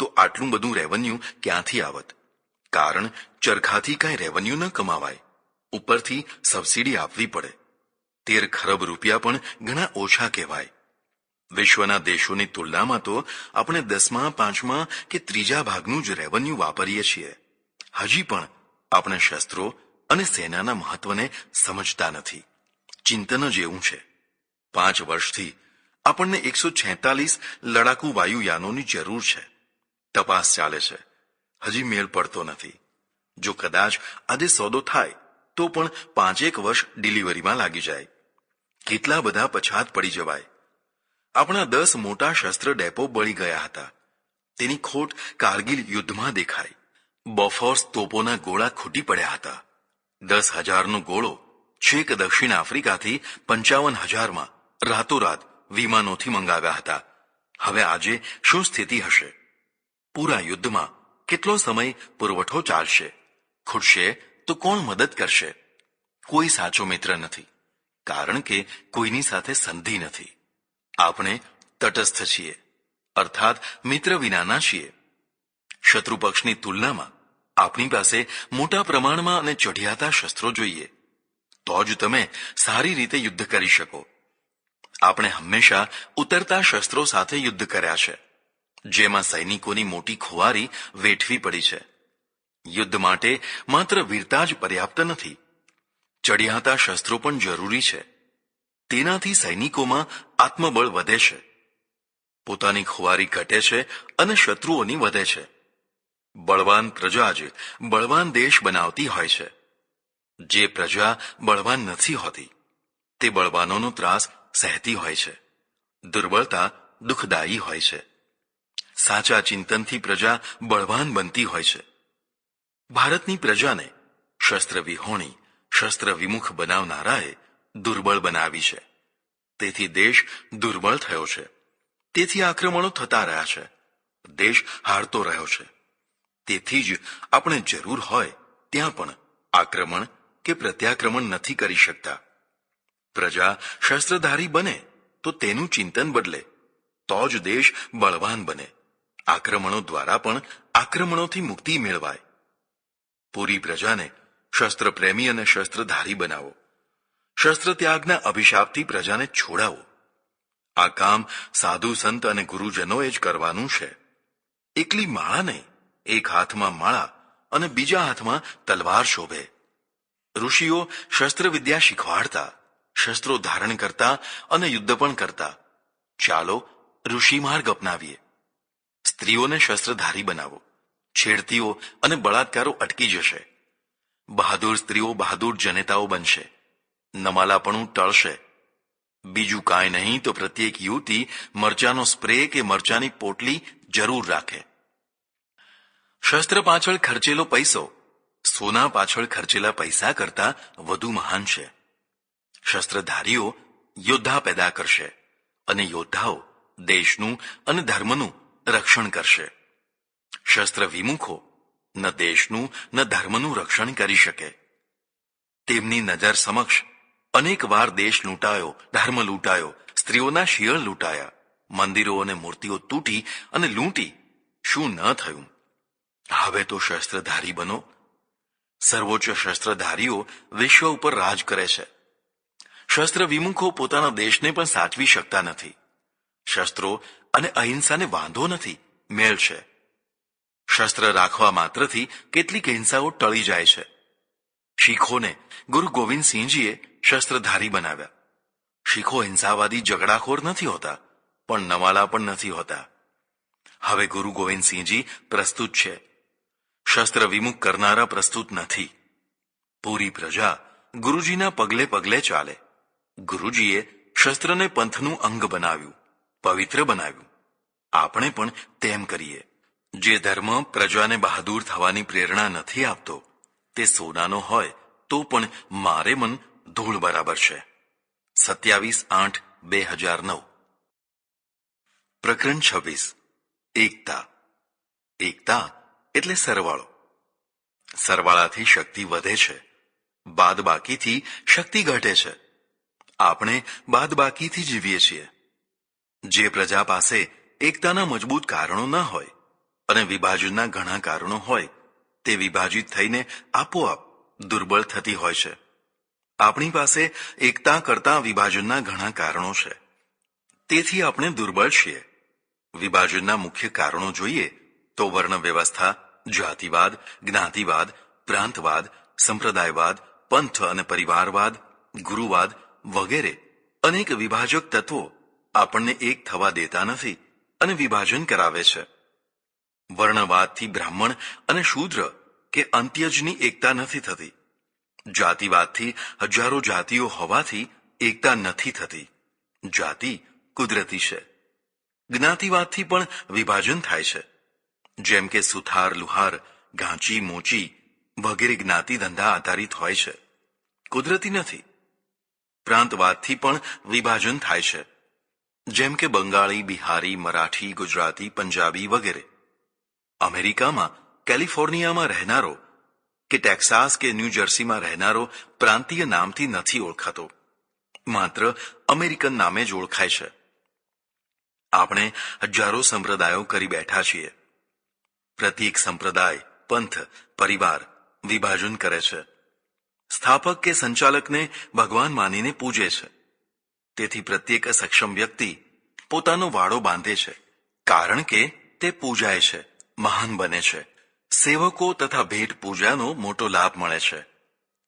તો આટલું બધું રેવન્યુ ક્યાંથી આવત? કારણ ચરખાથી કાંઈ રેવન્યુ ન કમાવાય, ઉપરથી સબસિડી આપવી પડે. 13 ખરબ રૂપિયા પણ ઘણા ઓછા કહેવાય. વિશ્વના દેશોની તુલનામાં તો આપણે 10મા, 5મા કે 3જા ભાગનું જ રેવન્યુ વાપરીએ છીએ. હજી પણ આપણે શસ્ત્રો અને સેનાના મહત્વને સમજતા નથી. ચિંતન જ એવું છે. 5 વર્ષથી આપણને 146 લડાકુ વાયુયાનોની જરૂર છે. તપાસ ચાલે છે, હજી મેળ પડતો નથી. જો કદાચ આજે સોદો થાય તો પણ 5 વર્ષ ડિલિવરીમાં લાગી જાય. કેટલા બધા પછાત પડી જવાય. આપણા 10 મોટા શસ્ત્ર ડેપો બળી ગયા હતા. તેની ખોટ કારગિલ યુદ્ધમાં દેખાઈ. બોફોર્સ તોપોના ગોળા ખૂટી પડ્યા હતા. 10,000નો ગોળો છેક દક્ષિણ આફ્રિકાથી 55,000માં રાતોરાત વિમાનોથી મંગાવ્યા હતા. હવે આજે શું સ્થિતિ હશે? પૂરા યુદ્ધમાં કેટલો સમય પુરવઠો ચાલશે? ખૂટશે તો કોણ મદદ કરશે? કોઈ સાચો મિત્ર નથી, કારણ કે કોઈની સાથે સંધિ નથી. આપણે તટસ્થ છીએ, અર્થાત મિત્ર વિનાના છીએ. શત્રુ પક્ષની તુલનામાં આપણી પાસે મોટા પ્રમાણમાં અને ચઢિયાતા શસ્ત્રો જોઈએ, તો જ તમે સારી રીતે યુદ્ધ કરી શકો. આપણે હંમેશા ઉતરતા શસ્ત્રો સાથે યુદ્ધ કર્યા છે, જેમાં સૈનિકોની મોટી ખુવારી વેઠવી પડી છે. યુદ્ધ માટે માત્ર વીરતા જ પર્યાપ્ત નથી, ચઢિયાતા શસ્ત્રો પણ જરૂરી છે. તેનાથી સૈનિકોમાં આત્મબળ વધે છે, પોતાની ખુવારી ઘટે છે અને શત્રુઓની વધે છે. બળવાન પ્રજા જ બળવાન દેશ બનાવતી હોય છે. જે પ્રજા બળવાન નથી હોતી તે બળવાનોનો ત્રાસ સહેતી હોય છે. દુર્બળતા દુઃખદાયી હોય છે. સાચા ચિંતનથી પ્રજા બળવાન બનતી હોય છે. ભારતની પ્રજાને શસ્ત્ર વિહોણી, શસ્ત્ર વિમુખ બનાવનારાએ દુર્બળ બનાવી છે. તેથી દેશ દુર્બળ થયો છે. તેથી આક્રમણો થતા રહ્યા છે. દેશ હારતો રહ્યો છે. તેથી જ આપણે જરૂર હોય ત્યાં પણ આક્રમણ કે પ્રત્યાક્રમણ નથી કરી શકતા. પ્રજા શસ્ત્રધારી બને તો તેનું ચિંતન બદલે, તો જ દેશ બળવાન બને. આક્રમણો દ્વારા પણ આક્રમણોથી મુક્તિ મેળવાય. પૂરી પ્રજાને શસ્ત્રપ્રેમી અને શસ્ત્રધારી બનાવો. શસ્ત્ર ત્યાગના અભિશાપથી પ્રજાને છોડાવો. આ કામ સાધુ સંત અને ગુરુજનોએ જ કરવાનું છે. એકલી માળા નહીં, એક હાથમાં માળા અને બીજા હાથમાં તલવાર શોભે. ઋષિઓ શસ્ત્ર વિદ્યા શીખવાડતા, શસ્ત્રો ધારણ કરતા અને યુદ્ધ પણ કરતા. ચાલો ઋષિ માર્ગ અપનાવીએ. સ્ત્રીઓને શસ્ત્રધારી બનાવો. છેડતીઓ અને બળાત્કારો અટકી જશે. બહાદુર સ્ત્રીઓ બહાદુર જનેતાઓ બનશે. નમાલાપણું ટળશે. બીજું કાંઈ નહીં તો પ્રત્યેક યુવતી મરચાનો સ્પ્રે કે મરચાની પોટલી જરૂર રાખે. શસ્ત્ર પાછળ ખર્ચેલો પૈસો સોના પાછળ ખર્ચેલા પૈસા કરતા વધુ મહાન છે. શસ્ત્રધારીઓ યોદ્ધા પેદા કરશે અને યોદ્ધાઓ દેશનું અને ધર્મનું રક્ષણ કરશે. શસ્ત્ર વિમુખો ન દેશનું ન ધર્મનું રક્ષણ કરી શકે. તેમની નજર સમક્ષ અનેક વાર દેશ લૂંટાયો, ધર્મ લૂંટાયો, સ્ત્રીઓના શિયળ લૂંટાયા, મંદિરો અને મૂર્તિઓ તૂટી અને લૂંટી. શું ન થયું? હવે તો શસ્ત્રધારી બનો. સર્વોચ્ચ શસ્ત્રધારીઓ વિશ્વ ઉપર રાજ કરે છે. શસ્ત્ર વિમુખો પોતાના દેશને પણ સાચવી શકતા નથી. શસ્ત્રો અને અહિંસાને વાંધો નથી, મેળ છે. શસ્ત્ર રાખવા માત્રથી કેટલીક હિંસાઓ ટળી જાય છે. શીખોને ગુરુ ગોવિંદસિંહજીએ શસ્ત્રધારી બનાવ્યા. શીખો હિંસાવાદી ઝઘડાખોર નથી હોતા, પણ નવાલા પણ નથી હોતા. હવે ગુરુ ગોવિંદસિંહજી પ્રસ્તુત છે. શસ્ત્ર વિમુખ કરનારા પ્રસ્તુત નથી. પૂરી પ્રજા ગુરુજીના પગલે પગલે ચાલે. ગુરુજીએ શસ્ત્રને પંથનું અંગ બનાવ્યું, પવિત્ર બનાવ્યું. આપણે પણ તેમ કરીએ. જે ધર્મ પ્રજાને બહાદુર થવાની પ્રેરણા નથી આપતો તે સોનાનો હોય તો પણ મારે મન ધૂળ બરાબર છે. 27/8/2009. પ્રકરણ 26. એકતા. એકતા એટલે સરવાળો. સરવાળાથી શક્તિ વધે છે, બાદબાકીથી શક્તિ ઘટે છે. આપણે બાદબાકીથી જીવીએ છીએ. જે પ્રજા પાસે એકતાના મજબૂત કારણો ન હોય અને વિભાજનના ઘણા કારણો હોય તે વિભાજિત થઈને આપોઆપ દુર્બળ થતી હોય છે. આપણી પાસે એકતા કરતા વિભાજનના ઘણા કારણો છે, તેથી આપણે દુર્બળ છીએ. વિભાજનના મુખ્ય કારણો જોઈએ તો વર્ણ વ્યવસ્થા, જાતિવાદ, જ્ઞાતિવાદ, પ્રાંતવાદ, સંપ્રદાયવાદ, પંથ અને પરિવારવાદ, ગુરુવાદ વગેરે અનેક વિભાજક તત્વો આપણને એક થવા દેતા નથી અને વિભાજન કરાવે છે. વર્ણવાદથી બ્રાહ્મણ અને શૂદ્ર કે અંત્યજની એકતા નથી થતી. જાતિવાદથી હજારો જાતિઓ હોવાથી એકતા નથી થતી. જાતિ કુદરતી છે. જ્ઞાતિવાદથી પણ વિભાજન થાય છે. જેમ કે સુથાર, લુહાર, ઘાંચી, મોચી વગેરે જ્ઞાતિ ધંધા આધારિત હોય છે, કુદરતી નથી. પ્રાંતવાદથી પણ વિભાજન થાય છે. જેમ કે બંગાળી, બિહારી, મરાઠી, ગુજરાતી, પંજાબી વગેરે. અમેરિકામાં કેલિફોર્નિયામાં રહેનારો કે ટેક્સાસ કે ન્યૂ જર્સીમાં રહેનારો પ્રાંતીય નામથી નથી ઓળખાતો, માત્ર અમેરિકન નામે જ ઓળખાય છે. આપણે હજારો સંપ્રદાયો કરી બેઠા છીએ. પ્રત્યેક સંપ્રદાય, પંથ, પરિવાર વિભાજન કરે છે. સ્થાપક કે સંચાલકને ભગવાન માનીને પૂજે છે. તેથી પ્રત્યેક સક્ષમ વ્યક્તિ પોતાનો વાડો બાંધે છે, કારણ કે તે પૂજાય છે, મહાન બને છે. સેવકો તથા ભેટ પૂજાનો મોટો લાભ મળે છે.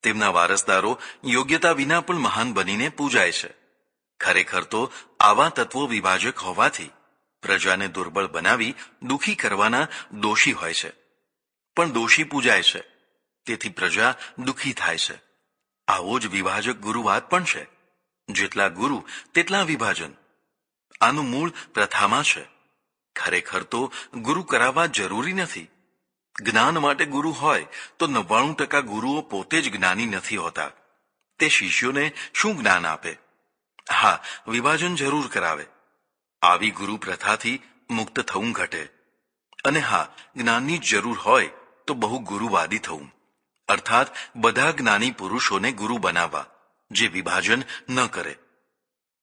તેમના વારસદારો યોગ્યતા વિના પણ મહાન બનીને પૂજાય છે. ખરેખર તો આવા તત્વો વિભાજક હોવાથી પ્રજાને દુર્બળ બનાવી દુઃખી કરવાના દોષી હોય છે. પણ દોષી પૂજાય છે, તેથી પ્રજા દુઃખી થાય છે. આવો જ વિભાજક ગુરુવાદ પણ છે. જેટલા ગુરુ તેટલા વિભાજન. આનું મૂળ પ્રથામાં છે. ખરેખર તો ગુરુ કરાવવા જરૂરી નથી. જ્ઞાન માટે ગુરુ હોય તો 99% ગુરુઓ પોતે જ જ્ઞાની નથી હોતા. તે શિષ્યોને શું જ્ઞાન આપે? હા, વિભાજન જરૂર કરાવે. આવી ગુરુ પ્રથાથી મુક્ત થવું ઘટે. અને હા, જ્ઞાનની જ જરૂર હોય તો બહુ ગુરુવાદી થવું, અર્થાત બધા જ્ઞાની પુરુષોને ગુરુ બનાવવા જે વિભાજન ન કરે.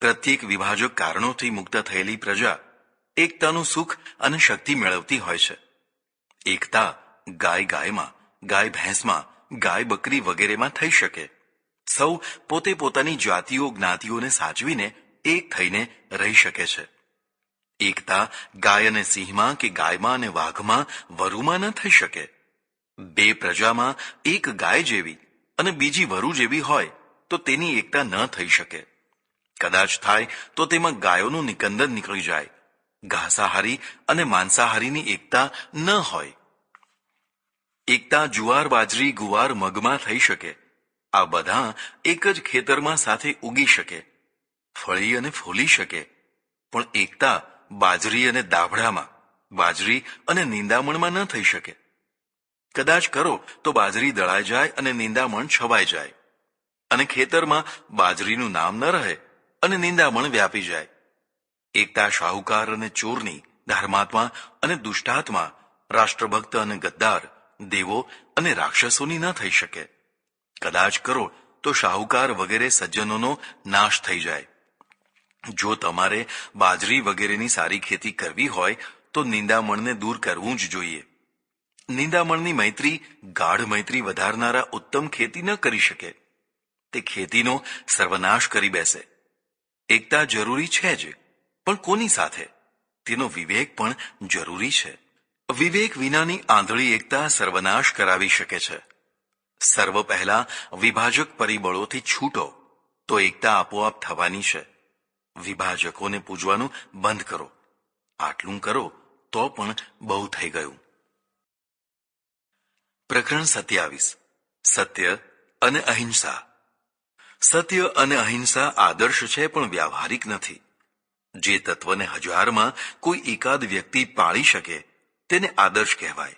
પ્રત્યેક વિભાજક કારણોથી મુક્ત થયેલી પ્રજા એકતાનું સુખ અને શક્તિ મેળવતી હોય છે. એકતા ગાય ગાયમાં, ગાય ભેંસમાં, ગાય બકરી વગેરેમાં થઈ શકે. સૌ પોતે પોતાની જાતિઓ જ્ઞાતિઓને સાચવીને એક થઈને રહી શકે છે. એકતા ગાય અને સિંહમાં કે ગાયમાં અને વાઘમાં, વરુમાં ન થઈ શકે. બે પ્રજામાં એક ગાય જેવી અને બીજી વરુ જેવી હોય તો તેની એકતા ન થઈ શકે. કદાચ થાય તો તેમાં ગાયોનું નિકંદન નીકળી જાય. ઘાસાહારી અને માંસાહારીની એકતા ન હોય. એકતા જુવાર, બાજરી, ગુવાર, મગમાં થઈ શકે. આ બધા એક જ ખેતરમાં સાથે ઉગી શકે, ફળી અને ફૂલી શકે. પણ એકતા બાજરી અને દાભડામાં, બાજરી અને નિંદામણમાં ન થઈ શકે. કદાચ કરો તો બાજરી દળાઈ જાય અને નિંદામણ છવાઈ જાય, અને ખેતરમાં બાજરીનું નામ ન રહે અને નિંદામણ વ્યાપી જાય. એકતા શાહુકાર અને ચોરની, ધર્માત્મા અને દુષ્ટાત્મા, રાષ્ટ્રભક્ત અને ગદ્દાર, દેવો અને રાક્ષસોની ન થઈ શકે. કદાચ કરો તો શાહુકાર વગેરે સજ્જનોનો નાશ થઈ જાય. જો તમારે બાજરી વગેરેની સારી ખેતી કરવી હોય તો નિંદામણને દૂર કરવું જ જોઈએ. નિંદામણની મૈત્રી ગાઢ મૈત્રી વધારનારા ઉત્તમ ખેતી ન કરી શકે. તે ખેતીનો સર્વનાશ કરી બેસે. એકતા જરૂરી છે જ, પણ કોની સાથે? તેનો વિવેક પણ જરૂરી છે. વિવેક વિનાની આંધળી એકતા સર્વનાશ કરાવી શકે છે. સર્વ પહેલા વિભાજક પરિબળોથી છૂટો તો એકતા આપોઆપ થવાની છે. વિભાજકોને પૂજવાનું બંધ કરો. આટલું કરો તો પણ બહુ થઈ ગયું. પ્રકરણ 27. સત્ય અને અહિંસા. સત્ય અને અહિંસા આદર્શ છે પણ વ્યાવહારિક નથી. જે તત્વને 1000માં કોઈ એકાદ વ્યક્તિ પાળી શકે તેને આદર્શ કહેવાય.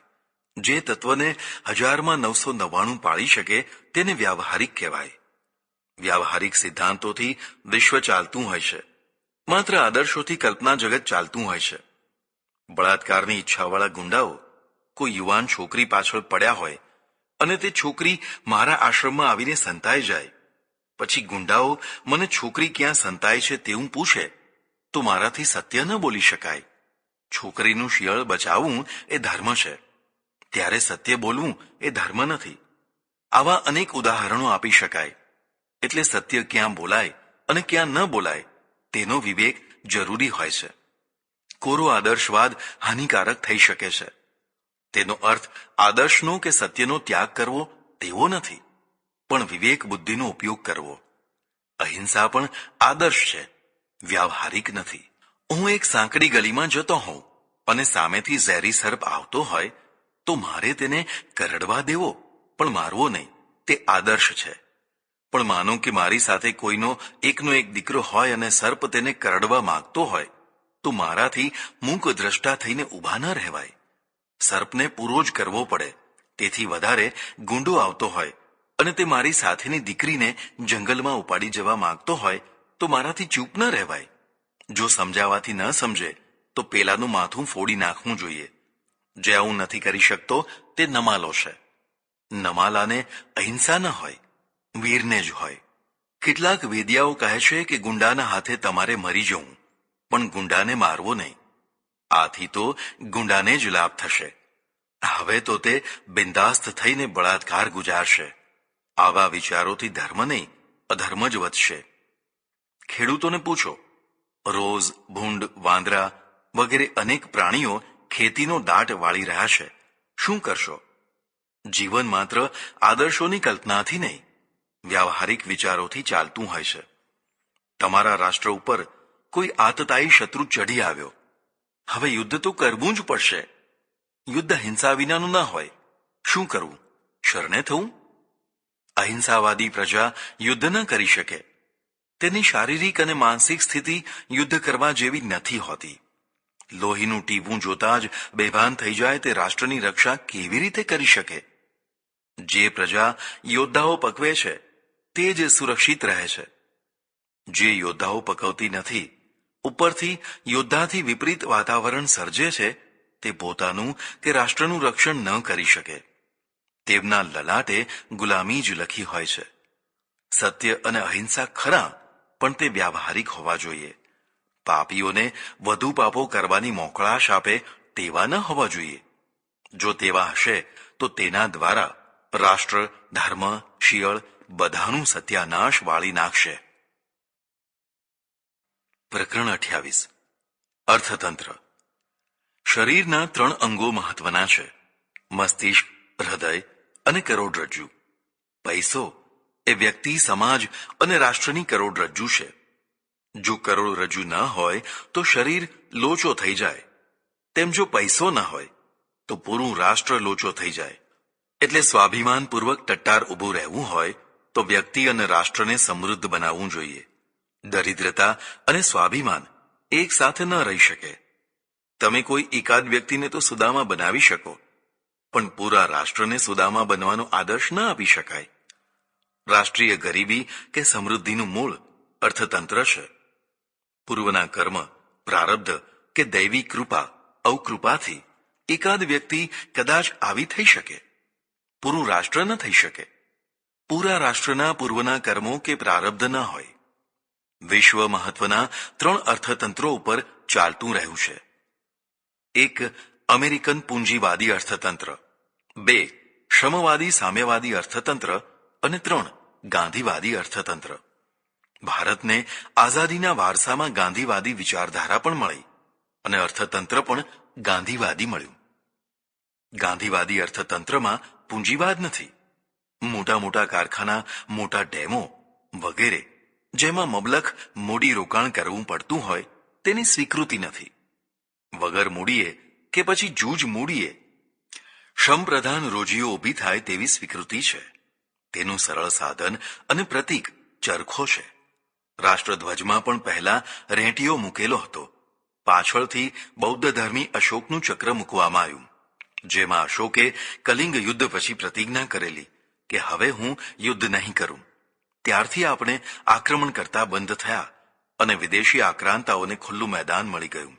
જે તત્વને 1000માં 999 પાળી શકે તેને વ્યાવહારિક કહેવાય. વ્યાવહારિક સિદ્ધાંતોથી વિશ્વ ચાલતું હોય છે, માત્ર આદર્શોથી કલ્પના જગત ચાલતું હોય છે. બળાત્કારની ઈચ્છાવાળા ગુંડાઓ કોઈ યુવાન છોકરી પાછળ પડ્યા હોય અને તે છોકરી મારા આશ્રમમાં આવીને સંતાઈ જાય, પછી ગુંડાઓ મને છોકરી ક્યાં સંતાય છે તેવું પૂછે તો મારાથી સત્ય ન બોલી શકાય. છોકરીનું શિયળ બચાવવું એ ધર્મ છે, ત્યારે સત્ય બોલવું એ ધર્મ નથી. આવા અનેક ઉદાહરણો આપી શકાય. એટલે સત્ય ક્યાં બોલાય અને ક્યાં ન બોલાય તેનો વિવેક જરૂરી હોય છે. કોરો આદર્શવાદ હાનિકારક થઈ શકે છે. તેનો અર્થ આદર્શનો કે સત્યનો ત્યાગ કરવો તેવો નથી, પણ વિવેક બુદ્ધિનો ઉપયોગ કરવો. અહિંસા પણ આદર્શ છે, વ્યાવહારિક નથી. હું એક સાંકડી ગલીમાં જતો હોઉં અને સામેથી ઝેરી સર્પ આવતો હોય તો મારે તેને કરડવા દેવો પણ મારવો નહીં, તે આદર્શ છે. પણ માનો કે મારી સાથે કોઈનો એકનો એક દીકરો હોય અને સર્પ તેને કરડવા માંગતો હોય તો મારાથી મૂક દ્રષ્ટા થઈને ઊભા ન રહેવાય. સર્પને પૂરો જ કરવો પડે. તેથી વધારે ગુંડો આવતો હોય અને તે મારી સાથેની દીકરીને જંગલમાં ઉપાડી જવા માંગતો હોય તો મારાથી ચૂપ ન રહેવાય. જો સમજાવવાથી ન સમજે તો પેલાનું માથું ફોડી નાખવું જોઈએ. જે આવું નથી કરી શકતો તે નમાલો છે. નમાલાને અહિંસા ન હોય, વીરને જ હોય. કેટલાક વેદિયાઓ કહે છે કે ગુંડાના હાથે તમારે મરી જવું, પણ ગુંડાને મારવો નહીં. આથી તો ગુંડાને જ લાભ થશે. હવે તો તે બિંદાસ્ત થઈને બળાત્કાર ગુજારશે. આવા વિચારોથી ધર્મ નહીં, અધર્મ જ વધશે. ખેડૂતોને પૂછો, રોઝ, ભૂંડ, વાંદરા વગેરે અનેક પ્રાણીઓ ખેતીનો દાટ વાળી રહ્યા છે. શું કરશો? જીવન માત્ર આદર્શોની કલ્પનાથી નહીં, વ્યાવહારિક વિચારોથી ચાલતું હોય છે. તમારા રાષ્ટ્ર ઉપર કોઈ આતતાયી શત્રુ ચઢી આવ્યો. હવે યુદ્ધ તો કરવું જ પડશે. યુદ્ધ હિંસા વિનાનું ન હોય. શું કરવું? શરણે થવું? અહિંસાવાદી પ્રજા યુદ્ધ ન કરી શકે. તેની શારીરિક અને માનસિક સ્થિતિ યુદ્ધ કરવા જેવી નથી હોતી. લોહીનું ટીપું જોતા જ બેભાન થઈ જાય તે રાષ્ટ્રની રક્ષા કેવી રીતે કરી શકે? જે પ્રજા યોદ્ધાઓ પકવે છે તે જ સુરક્ષિત રહે છે. જે યોદ્ધાઓ પકવતી નથી, ઉપરથી યોદ્ધાથી વિપરીત વાતાવરણ સર્જે છે, તે પોતાનું કે રાષ્ટ્રનું રક્ષણ ન કરી શકે. તેમના લલાટે ગુલામી જ લખી હોય છે. સત્ય અને અહિંસા ખરા, પણ તે વ્યાવહારિક હોવા જોઈએ. પાપીઓને વધુ પાપો કરવાની મોકળાશ આપે તેવા ન હોવા જોઈએ. જો તેવા હશે તો તેના દ્વારા રાષ્ટ્ર, ધર્મ, શિયળ બધાનું સત્યાનાશ વાળી નાખશે. પ્રકરણ 28. અર્થતંત્ર. શરીરના 3 અંગો મહત્વના છે: મસ્તિષ્ક, હૃદય અને કરોડરજ્જુ. પૈસો એ વ્યક્તિ, સમાજ અને રાષ્ટ્રની કરોડરજ્જુ છે. જો કરોડરજ્જુ ન હોય તો શરીર લોચો થઈ જાય. તેમ જો પૈસો ન હોય તો પૂરું રાષ્ટ્ર લોચો થઈ જાય. એટલે સ્વાભિમાનપૂર્વક ટટ્ટાર ઊભું રહેવું હોય તો વ્યક્તિ અને રાષ્ટ્રને સમૃદ્ધ બનાવવું જોઈએ. દરિદ્રતા અને સ્વાભિમાન એક સાથે ન રહી શકે. તમે કોઈ એકાદ વ્યક્તિને તો સુદામા બનાવી શકો, પણ પૂરા રાષ્ટ્રને સુદામા બનવાનો આદર્શ ન આપી શકાય. રાષ્ટ્રીય ગરીબી કે સમૃદ્ધિનું મૂળ અર્થતંત્ર છે. પૂર્વના કર્મ, પ્રારબ્ધ કે દૈવી કૃપા, અવકૃપાથી એકાદ વ્યક્તિ કદાચ આવી થઈ શકે. પૂરું રાષ્ટ્ર ન થઈ શકે. પૂરા રાષ્ટ્રના પૂર્વના કર્મો કે પ્રારબ્ધ ન હોય. વિશ્વ મહત્વના 3 અર્થતંત્રો ઉપર ચાલતું રહ્યું છે. 1. અમેરિકન પૂંજીવાદી અર્થતંત્ર. 2. શ્રમવાદી સામ્યવાદી અર્થતંત્ર અને 3. ગાંધીવાદી અર્થતંત્ર. ભારતને આઝાદીના વારસામાં ગાંધીવાદી વિચારધારા પણ મળી અને અર્થતંત્ર પણ ગાંધીવાદી મળ્યું. ગાંધીવાદી અર્થતંત્રમાં પૂંજીવાદ નથી. મોટા મોટા કારખાના, મોટા ડેમો વગેરે જેમાં મબલખ મૂડી રોકાણ કરવું પડતું હોય તેની સ્વીકૃતિ નથી. વગર મૂડીએ કે પછી જૂજ મૂડીએ, શ્રમપ્રધાન રોજીઓ ઊભી થાય તેવી સ્વીકૃતિ છે. તેનું સરળ સાધન અને પ્રતીક ચરખો છે. રાષ્ટ્રધ્વજમાં પણ પહેલા રેંટીઓ મૂકેલો હતો. પાછળથી બૌદ્ધ ધર્મી અશોકનું ચક્ર મૂકવામાં આવ્યું, જેમાં અશોકે કલિંગ યુદ્ધ પછી પ્રતિજ્ઞા કરેલી કે હવે હું યુદ્ધ નહીં કરું. ત્યારથી આપણે આક્રમણ કરતા બંધ થયા અને વિદેશી આક્રાંતાઓને ખુલ્લું મેદાન મળી ગયું.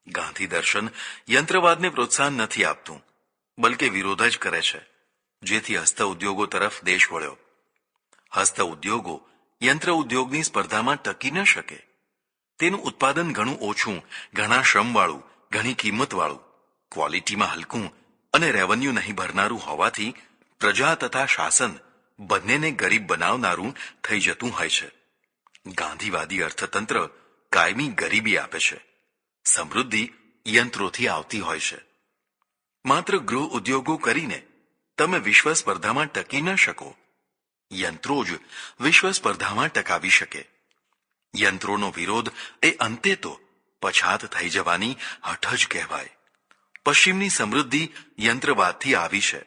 ગાંધી દર્શન યંત્રવાદને પ્રોત્સાહન નથી આપતું, બલકે વિરોધ જ કરે છે, જેથી હસ્ત ઉદ્યોગો તરફ દેશ વળ્યો. હસ્ત ઉદ્યોગો યંત્ર ઉદ્યોગની સ્પર્ધામાં ટકી ન શકે. તેનું ઉત્પાદન ઘણું ઓછું, ઘણા શ્રમવાળું, ઘણી કિંમતવાળું, ક્વોલિટીમાં હલકું અને રેવન્યુ નહીં ભરનારું હોવાથી પ્રજા તથા શાસન બંનેને ગરીબ બનાવનારું થઈ જતું હોય છે. ગાંધીવાદી અર્થતંત્ર કાયમી ગરીબી આપે છે. સમૃદ્ધિ યંત્રોથી આવતી હોય છે. માત્ર ગૃહ ઉદ્યોગો કરીને તમે વિશ્વ સ્પર્ધામાં ટકી ન શકો. યંત્રો જ વિશ્વ સ્પર્ધામાં ટકાવી શકે. યંત્રોનો વિરોધ એ અંતે તો પછાત થઈ જવાની હઠ જ કહેવાય. પશ્ચિમની સમૃદ્ધિ યંત્રવાદથી આવી છે.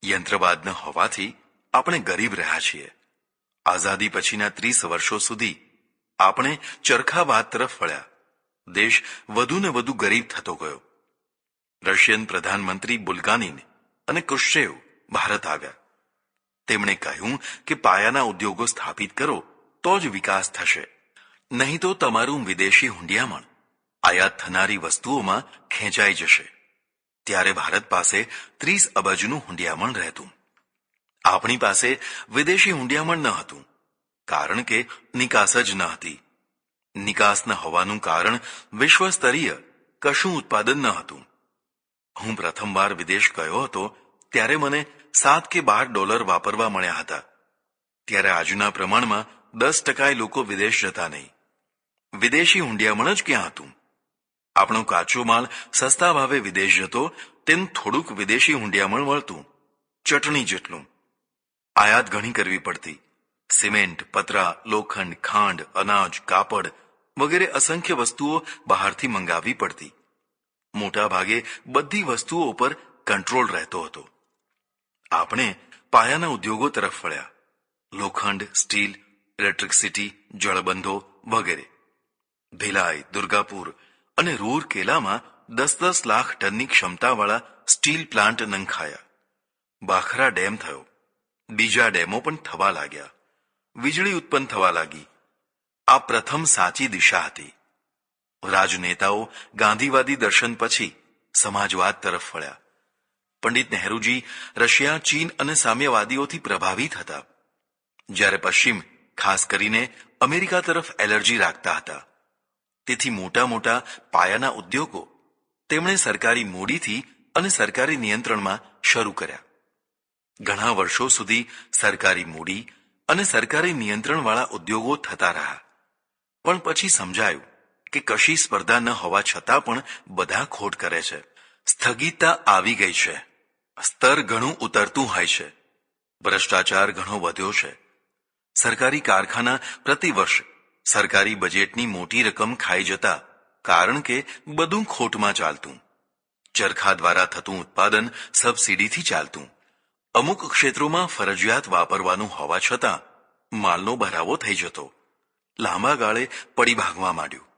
યંત્રવાદ ન હોવાથી આપણે ગરીબ રહ્યા છીએ. આઝાદી પછીના 30 વર્ષો સુધી આપણે ચરખાવાદ તરફ વળ્યા. દેશ વધુ ને વધુ ગરીબ થતો ગયો. રશિયન પ્રધાનમંત્રી બુલ્ગાનીન અને ક્રુશ્ચેવ ભારત આવ્યા. તેમણે કહ્યું કે પાયાના ઉદ્યોગો સ્થાપિત કરો તો જ વિકાસ થશે, નહીં તો તમારું વિદેશી હુંડિયામણ આયાત થનારી વસ્તુઓમાં ખેંચાઈ જશે. ત્યારે ભારત પાસે 30 અબજનું હુંડિયામણ રહેતું. આપણી પાસે વિદેશી હુંડિયામણ ન હતું, કારણ કે નિકાસ જ ન હતી. નિકાસ ન હોવાનું કારણ વિશ્વ સ્તરીય કશું ઉત્પાદન ન હતું. હું પ્રથમવાર વિદેશ ગયો હતો ત્યારે મને $7 કે $12 વાપરવા મળ્યા હતા. ત્યારે આજના પ્રમાણમાં 10% લોકો વિદેશ જતા નહીં. વિદેશી હુંડિયામણ જ ક્યાં હતું? આપણો કાચો માલ સસ્તા ભાવે વિદેશ જતો તેમ થોડુંક વિદેશી હુંડિયામણ મળતું, ચટણી જેટલું. આયાત ઘણી કરવી પડતી. સિમેન્ટ, પતરા, લોખંડ, ખાંડ, અનાજ, કાપડ વગેરે અસંખ્ય વસ્તુઓ બહારથી મંગાવવી પડતી. મોટા ભાગે બધી વસ્તુઓ ઉપર કંટ્રોલ રહેતો હતો. આપણે પાયાના ઉદ્યોગો તરફ વળ્યા. લોખંડ, સ્ટીલ, ઇલેક્ટ્રિસિટી, જળબંધો વગેરે. ભિલાઈ, દુર્ગાપુર અને રૂરકેલામાં 10-10 લાખ ટનની ક્ષમતાવાળા સ્ટીલ પ્લાન્ટ નંખાયા. બાખરા ડેમ થયો. બીજા ડેમો પણ થવા લાગ્યા. વીજળી ઉત્પન્ન થવા લાગી. આ પ્રથમ સાચી દિશા હતી. રાજનેતાઓ ગાંધીવાદી દર્શન પછી સમાજવાદ તરફ વળ્યા. પંડિત નહેરુજી રશિયા, ચીન અને સામ્યવાદીઓથી પ્રભાવિત હતા, જ્યારે પશ્ચિમ, ખાસ કરીને અમેરિકા તરફ એલર્જી રાખતા હતા. તેથી મોટા મોટા પાયાના ઉદ્યોગો તેમણે સરકારી મૂડીથી અને સરકારી નિયંત્રણમાં શરૂ કર્યા. ઘણા વર્ષો સુધી સરકારી મૂડી અને સરકારી નિયંત્રણવાળા ઉદ્યોગો થતા રહ્યા. પણ પછી સમજાયું કે કશી સ્પર્ધા ન હોવા છતાં પણ બધા ખોટ કરે છે. સ્થગિતતા આવી ગઈ છે. સ્તર ઘણું ઉતરતું હોય છે. ભ્રષ્ટાચાર ઘણો વધ્યો છે. સરકારી કારખાના પ્રતિવર્ષ સરકારી બજેટની મોટી રકમ ખાઈ જતા, કારણ કે બધું ખોટમાં ચાલતું. ચરખા દ્વારા થતું ઉત્પાદન સબસિડીથી ચાલતું. અમુક ક્ષેત્રોમાં ફરજિયાત વાપરવાનું હોવા છતાં માલનો ભરાવો થઈ જતો. લાંબા ગાળે પડી ભાગવા માંડ્યું,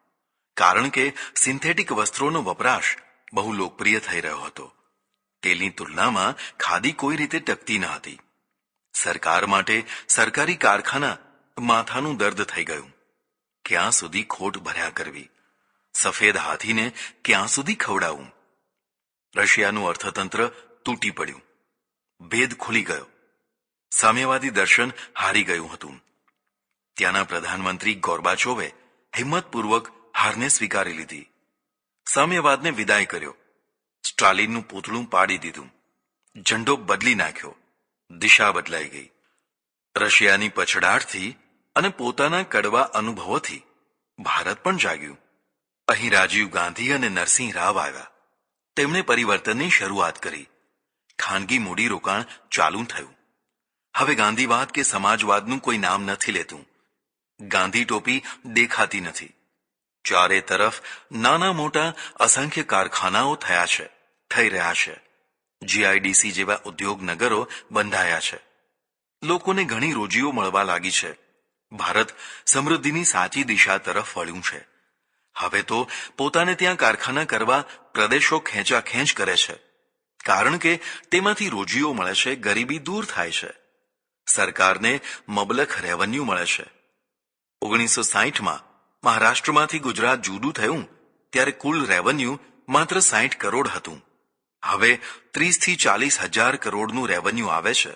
કારણ કે સિન્થેટિક વસ્ત્રોનો વપરાશ બહુ લોકપ્રિય થઈ રહ્યો હતો. તેની તુલનામાં ખાદી કોઈ રીતે ટકતી ન હતી. સરકાર માટે સરકારી કારખાના માથાનું દર્દ થઈ ગયું. ક્યાં સુધી ખોટ ભર્યા કરવી? સફેદ હાથીને ક્યાં સુધી ખવડાવવું? રશિયાનું અર્થતંત્ર તૂટી પડ્યું. ભેદ ખુલી ગયો. સામ્યવાદી દર્શન હારી ગયું હતું. ત્યાંના પ્રધાનમંત્રી ગોર્બાચોવે હિંમતપૂર્વક હારને સ્વીકારી લીધી. સામ્યવાદને વિદાય કર્યો. સ્ટાલિનનું પૂતળું પાડી દીધું. ઝંડો બદલી નાખ્યો. દિશા બદલાઈ ગઈ. રશિયાની પછડાટથી અને પોતાના કડવા અનુભવોથી ભારત પણ જાગ્યું. અહીં રાજીવ ગાંધી અને નરસિંહ રાવ આવ્યા. તેમણે પરિવર્તનની શરૂઆત કરી. ખાનગી મૂડીરોકાણ ચાલુ થયું. હવે ગાંધીવાદ કે સમાજવાદનું કોઈ નામ નથી લેતું. ગાંધી ટોપી દેખાતી નથી. ચારે તરફ નાના મોટા અસંખ્ય કારખાનાઓ થઈ રહ્યા છે. જીઆઈડીસી જેવા ઉદ્યોગ નગરો બંધાયા છે. લોકોને ઘણી રોજીઓ મળવા લાગી છે. ભારત સમૃદ્ધિની સાચી દિશા તરફ વળ્યું છે. હવે તો પોતાને ત્યાં કારખાના કરવા પ્રદેશો ખેંચાખેંચ કરે છે, કારણ કે તેમાંથી રોજીઓ મળે છે, ગરીબી દૂર થાય છે. સરકારને મબલખ રેવન્યુ મળે છે. 1960માં મહારાષ્ટ્રમાંથી ગુજરાત જુદું થયું ત્યારે કુલ રેવન્યુ માત્ર 60 કરોડ હતું. હવે 30 થી 40 હજાર કરોડનું રેવન્યુ આવે છે.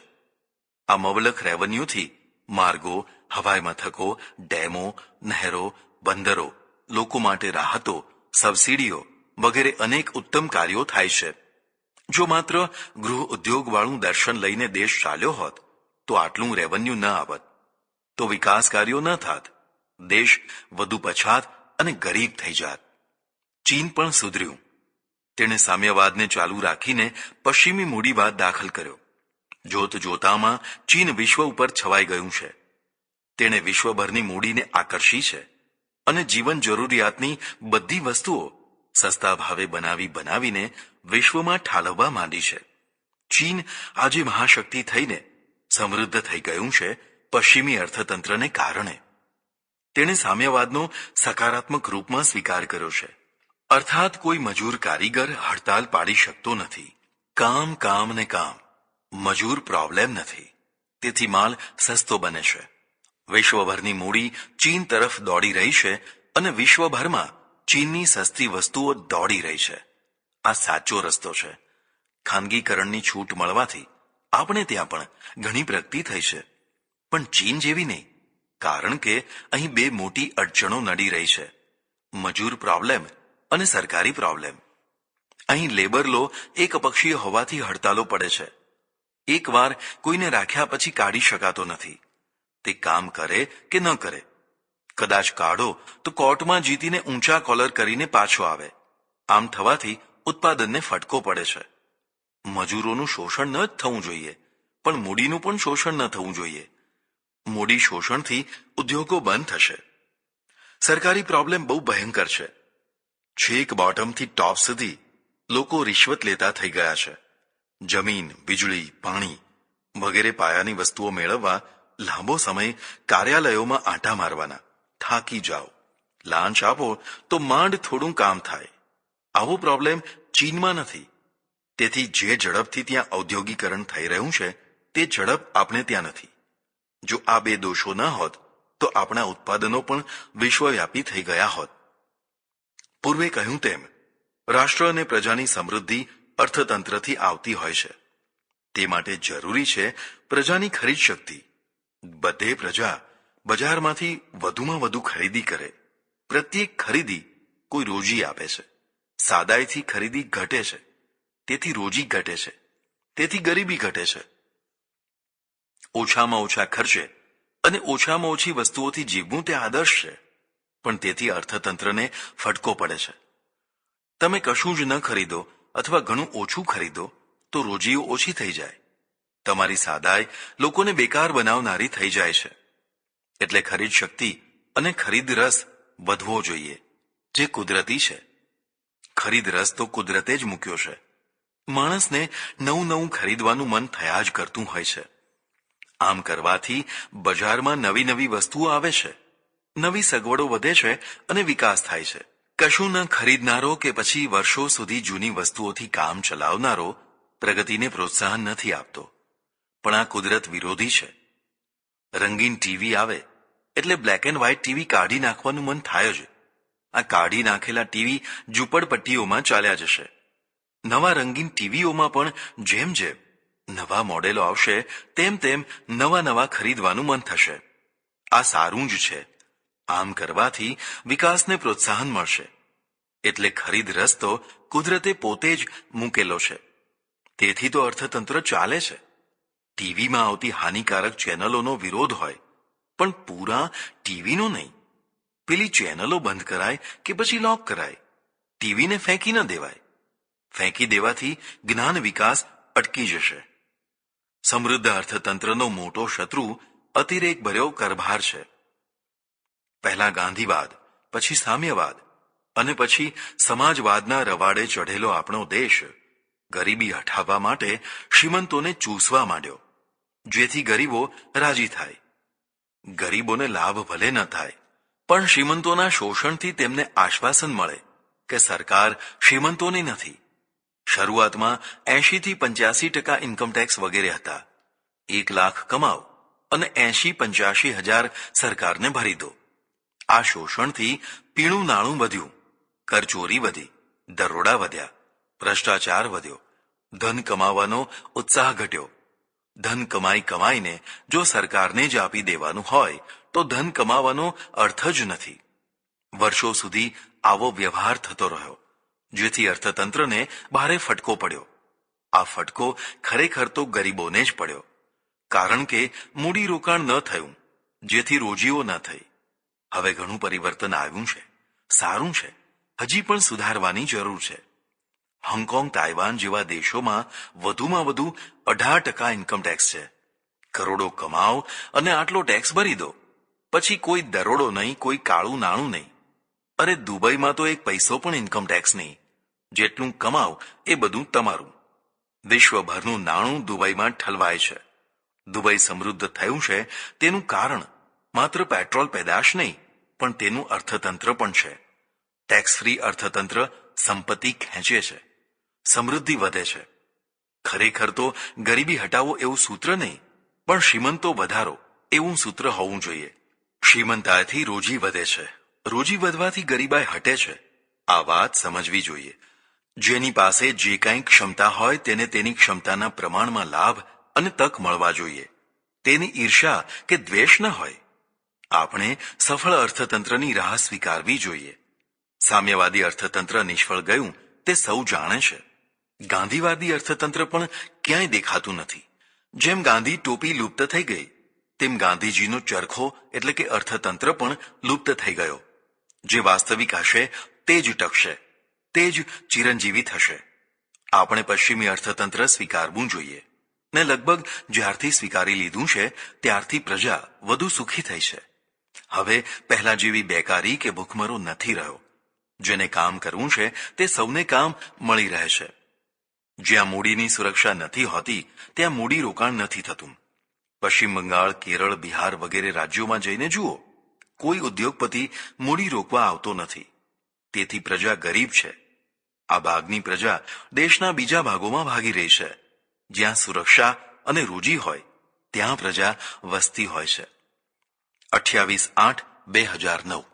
આ મબલખ રેવન્યુથી માર્ગો, હવાઈ મથકો, ડેમો, નહેરો, બંદરો, લોકો માટે રાહતો, સબસિડીઓ વગેરે અનેક ઉત્તમ કાર્યો થાય છે. જો માત્ર ગૃહ ઉદ્યોગવાળું દર્શન લઈને દેશ ચાલ્યો હોત તો આટલું રેવન્યુ ન આવત, તો વિકાસ કાર્યો ન થાત. દેશ વધુ પછાત અને ગરીબ થઈ જાત. ચીન પણ સુધર્યું. તેણે સામ્યવાદને ચાલુ રાખીને પશ્ચિમી મૂડીવાદ દાખલ કર્યો. જોત જોતામાં ચીન વિશ્વ ઉપર છવાઈ ગયું છે. તેણે વિશ્વભરની મૂડીને આકર્ષી છે અને જીવન જરૂરિયાતની બધી વસ્તુઓ સસ્તા ભાવે બનાવીને વિશ્વમાં ઠાલવવા માંડી છે. ચીન આજે મહાશક્તિ થઈને સમૃદ્ધ થઈ ગયું છે પશ્ચિમી અર્થતંત્રને કારણે. તેણે સામ્યવાદનો સકારાત્મક રૂપમાં સ્વીકાર કર્યો છે. અર્થાત કોઈ મજૂર કારીગર હડતાલ પાડી શકતો નથી. કામ કામ ને કામ. મજૂર પ્રોબ્લેમ નથી. તેથી માલ સસ્તો બને છે. વિશ્વભરની મૂડી ચીન તરફ દોડી રહી છે અને વિશ્વભરમાં ચીનની સસ્તી વસ્તુઓ દોડી રહી છે. આ સાચો રસ્તો છે. ખાનગીકરણની છૂટ મળવાથી આપણે ત્યાં પણ ઘણી પ્રગતિ થઈ છે, પણ ચીન જેવી નહીં. કારણ કે અહીં બે મોટી અડચણો નડી રહી છે: મજૂર પ્રોબ્લેમ અને સરકારી પ્રોબ્લેમ. અહીં લેબર લો એકપક્ષીય હોવાથી હડતાલો પડે છે. એકવાર કોઈને રાખ્યા પછી કાઢી શકાતો નથી. તે કામ કરે કે ન કરે. કદાચ કાઢો તો કોર્ટમાં જીતીને ઊંચા કોલર કરીને પાછો આવે. આમ થવાથી ઉત્પાદનને ફટકો પડે છે. મજૂરોનું શોષણ ન જ થવું જોઈએ, પણ મૂડીનું પણ શોષણ ન થવું જોઈએ. મૂડી શોષણથી ઉદ્યોગો બંધ થશે. સરકારી પ્રોબ્લેમ બહુ ભયંકર છે. છેક બોટમથી ટોપ સુધી લોકો રિશ્વત લેતા થઈ ગયા છે. જમીન, વીજળી, પાણી વગેરે પાયાની વસ્તુઓ મેળવવા લાંબો સમય કાર્યાલયોમાં આંટા મારવાના. થાકી જાઓ. લાંચ આપો તો માંડ થોડું કામ થાય. આવો પ્રોબ્લેમ ચીનમાં નથી. તેથી જે ઝડપથી ત્યાં ઔદ્યોગિકરણ થઈ રહ્યું છે તે ઝડપ આપણે ત્યાં નથી. જો આ બે દોષો ન હોત તો આપણા ઉત્પાદનો પણ વિશ્વવ્યાપી થઈ ગયા હોત. પૂર્વે કહ્યું તેમ રાષ્ટ્ર અને પ્રજાની સમૃદ્ધિ અર્થતંત્રથી આવતી હોય છે. તે માટે જરૂરી છે પ્રજાની ખરીદ શક્તિ. બધે પ્રજા બજારમાંથી વધુમાં વધુ ખરીદી કરે. પ્રત્યેક ખરીદી કોઈ રોજી આપે છે. સાદાઈથી ખરીદી ઘટે છે, તેથી રોજી ઘટે છે, તેથી ગરીબી ઘટે છે. ઓછામાં ઓછા ખર્ચે અને ઓછામાં ઓછી વસ્તુઓથી જીવવું તે આદર્શ છે, પણ તેથી અર્થતંત્રને ફટકો પડે છે. તમે કશું જ ન ખરીદો અથવા ઘણું ઓછું ખરીદો તો રોજીઓ ઓછી થઈ જાય. તમારી સાદાઈ લોકોને બેકાર બનાવનારી થઈ જાય છે. એટલે ખરીદ શક્તિ અને ખરીદ રસ વધવો જોઈએ, જે કુદરતી છે. ખરીદ રસ તો કુદરતે જ મૂક્યો છે. માણસને નવું નવું ખરીદવાનું મન થયા જ કરતું હોય છે. આમ કરવાથી બજારમાં નવી નવી વસ્તુઓ આવે છે, નવી સગવડો વધે છે અને વિકાસ થાય છે. કશું ન ખરીદનારો કે પછી વર્ષો સુધી જૂની વસ્તુઓથી કામ ચલાવનારો પ્રગતિને પ્રોત્સાહન નથી આપતો, પણ આ કુદરત વિરોધી છે. રંગીન ટીવી આવે એટલે બ્લેક એન્ડ વ્હાઇટ ટીવી કાઢી નાખવાનું મન થાય જ. આ કાઢી નાખેલા ટીવી ઝૂંપડપટ્ટીઓમાં ચાલ્યા જશે. નવા રંગીન ટીવીઓમાં પણ જેમ જેમ નવા મોડેલો આવશે તેમ તેમ નવા નવા ખરીદવાનું મન થશે. આ સારું જ છે. આમ કરવાથી વિકાસને પ્રોત્સાહન મળશે. એટલે ખરીદ રસ તો કુદરતે પોતે જ મૂકેલો છે. તેથી તો અર્થતંત્ર ચાલે છે. ટીવીમાં આવતી હાનિકારક ચેનલોનો વિરોધ હોય, પણ પૂરા ટીવીનો નહીં. પેલી ચેનલો બંધ કરાય કે પછી લોક કરાય. ટીવીને ફેંકી ન દેવાય. ફેંકી દેવાથી જ્ઞાન વિકાસ અટકી જશે. સમૃદ્ધ અર્થતંત્રનો મોટો શત્રુ અતિરેક ભર્યો કરભાર છે. પહેલા ગાંધીવાદ, પછી સામ્યવાદ અને પછી સમાજવાદના રવાડે ચઢેલો આપણો દેશ ગરીબી હટાવવા માટે શ્રીમંતોને ચૂસવા માંડ્યો, જેથી ગરીબો રાજી થાય. ગરીબોને લાભ ભલે ન થાય, પણ શ્રીમંતોના શોષણથી તેમને આશ્વાસન મળે કે સરકાર શ્રીમંતોની નથી. શરૂઆતમાં 80 થી 85% ઇન્કમટેક્સ વગેરે હતા. 1 લાખ કમાવ અને 80-85 હજાર સરકારને ભરી દો. આ શોષણથી પીણું નાણું વધ્યું, કરચોરી વધી, દરોડા વધ્યા, ભ્રષ્ટાચાર વધ્યો, ધન કમાવાનો ઉત્સાહ ઘટ્યો. ધન કમાઈને જો સરકારને જ આપી દેવાનું હોય તો ધન કમાવાનો અર્થ જ નથી. વર્ષો સુધી આવો વ્યવહાર થતો રહ્યો, જેથી અર્થતંત્રને ભારે ફટકો પડ્યો. આ ફટકો ખરેખર તો ગરીબોને જ પડ્યો, કારણ કે મૂડીરોકાણ ન થયું, જેથી રોજીઓ ન થઈ. હવે ઘણું પરિવર્તન આવ્યું છે, સારું છે, હજી પણ સુધારવાની જરૂર છે. હોંગકોંગ, તાઇવાન જેવા દેશોમાં વધુમાં વધુ 18% ઇન્કમટેક્સ છે. કરોડો કમાઓ અને આટલો ટેક્સ ભરી દો, પછી કોઈ દરોડો નહીં, કોઈ કાળું નાણું નહીં. અરે દુબઈમાં તો એક પૈસો પણ ઇન્કમટેક્સ નહીં. જેટલું કમાવ એ બધું તમારું. વિશ્વભરનું નાણું દુબઈમાં ઠલવાય છે. દુબઈ સમૃદ્ધ થયું છે તેનું કારણ માત્ર પેટ્રોલ પેદાશ નહીં, પણ તેનું અર્થતંત્ર પણ છે. ટેક્સ ફ્રી અર્થતંત્ર સંપત્તિ ખેંચે છે, સમૃદ્ધિ વધે છે. ખરેખર તો ગરીબી હટાવો એવું સૂત્ર નહીં, પણ શ્રીમંતો વધારો એવું સૂત્ર હોવું જોઈએ. શ્રીમંતાઈથી રોજી વધે છે, રોજી વધવાથી ગરીબાઈ હટે છે. આ વાત સમજવી જોઈએ. જેની પાસે જે કાંઈ ક્ષમતા હોય તેને તેની ક્ષમતાના પ્રમાણમાં લાભ અને તક મળવા જોઈએ. તેની ઈર્ષા કે દ્વેષ ન હોય. આપણે સફળ અર્થતંત્રની રાહ સ્વીકારવી જોઈએ. સામ્યવાદી અર્થતંત્ર નિષ્ફળ ગયું તે સૌ જાણે છે. ગાંધીવાદી અર્થતંત્ર પણ ક્યાંય દેખાતું નથી. જેમ ગાંધી ટોપી લુપ્ત થઈ ગઈ, તેમ ગાંધીજીનો ચરખો એટલે કે અર્થતંત્ર પણ લુપ્ત થઈ ગયો. જે વાસ્તવિક હશે તે જ ટકશે, તે જ ચિરંજીવી થશે. આપણે પશ્ચિમી અર્થતંત્ર સ્વીકારવું જોઈએ, ને લગભગ જ્યારથી સ્વીકારી લીધું છે ત્યારથી પ્રજા વધુ સુખી થઈ છે. હવે પહેલા જેવી બેકારી કે ભૂખમરો નથી રહ્યો. જેને કામ કરવું છે તે સૌને કામ મળી રહે છે. જ્યાં મૂડીની સુરક્ષા નથી હોતી ત્યાં મૂડી રોકાણ નથી થતું. પશ્ચિમ બંગાળ, કેરળ, બિહાર વગેરે રાજ્યોમાં જઈને જુઓ, કોઈ ઉદ્યોગપતિ મૂડી રોકવા આવતો નથી. તેથી પ્રજા ગરીબ છે. આ ભાગની પ્રજા દેશના બીજા ભાગોમાં ભાગી રહી છે. જ્યાં સુરક્ષા અને રોજી હોય ત્યાં પ્રજા વસતી હોય છે. 28/8/2009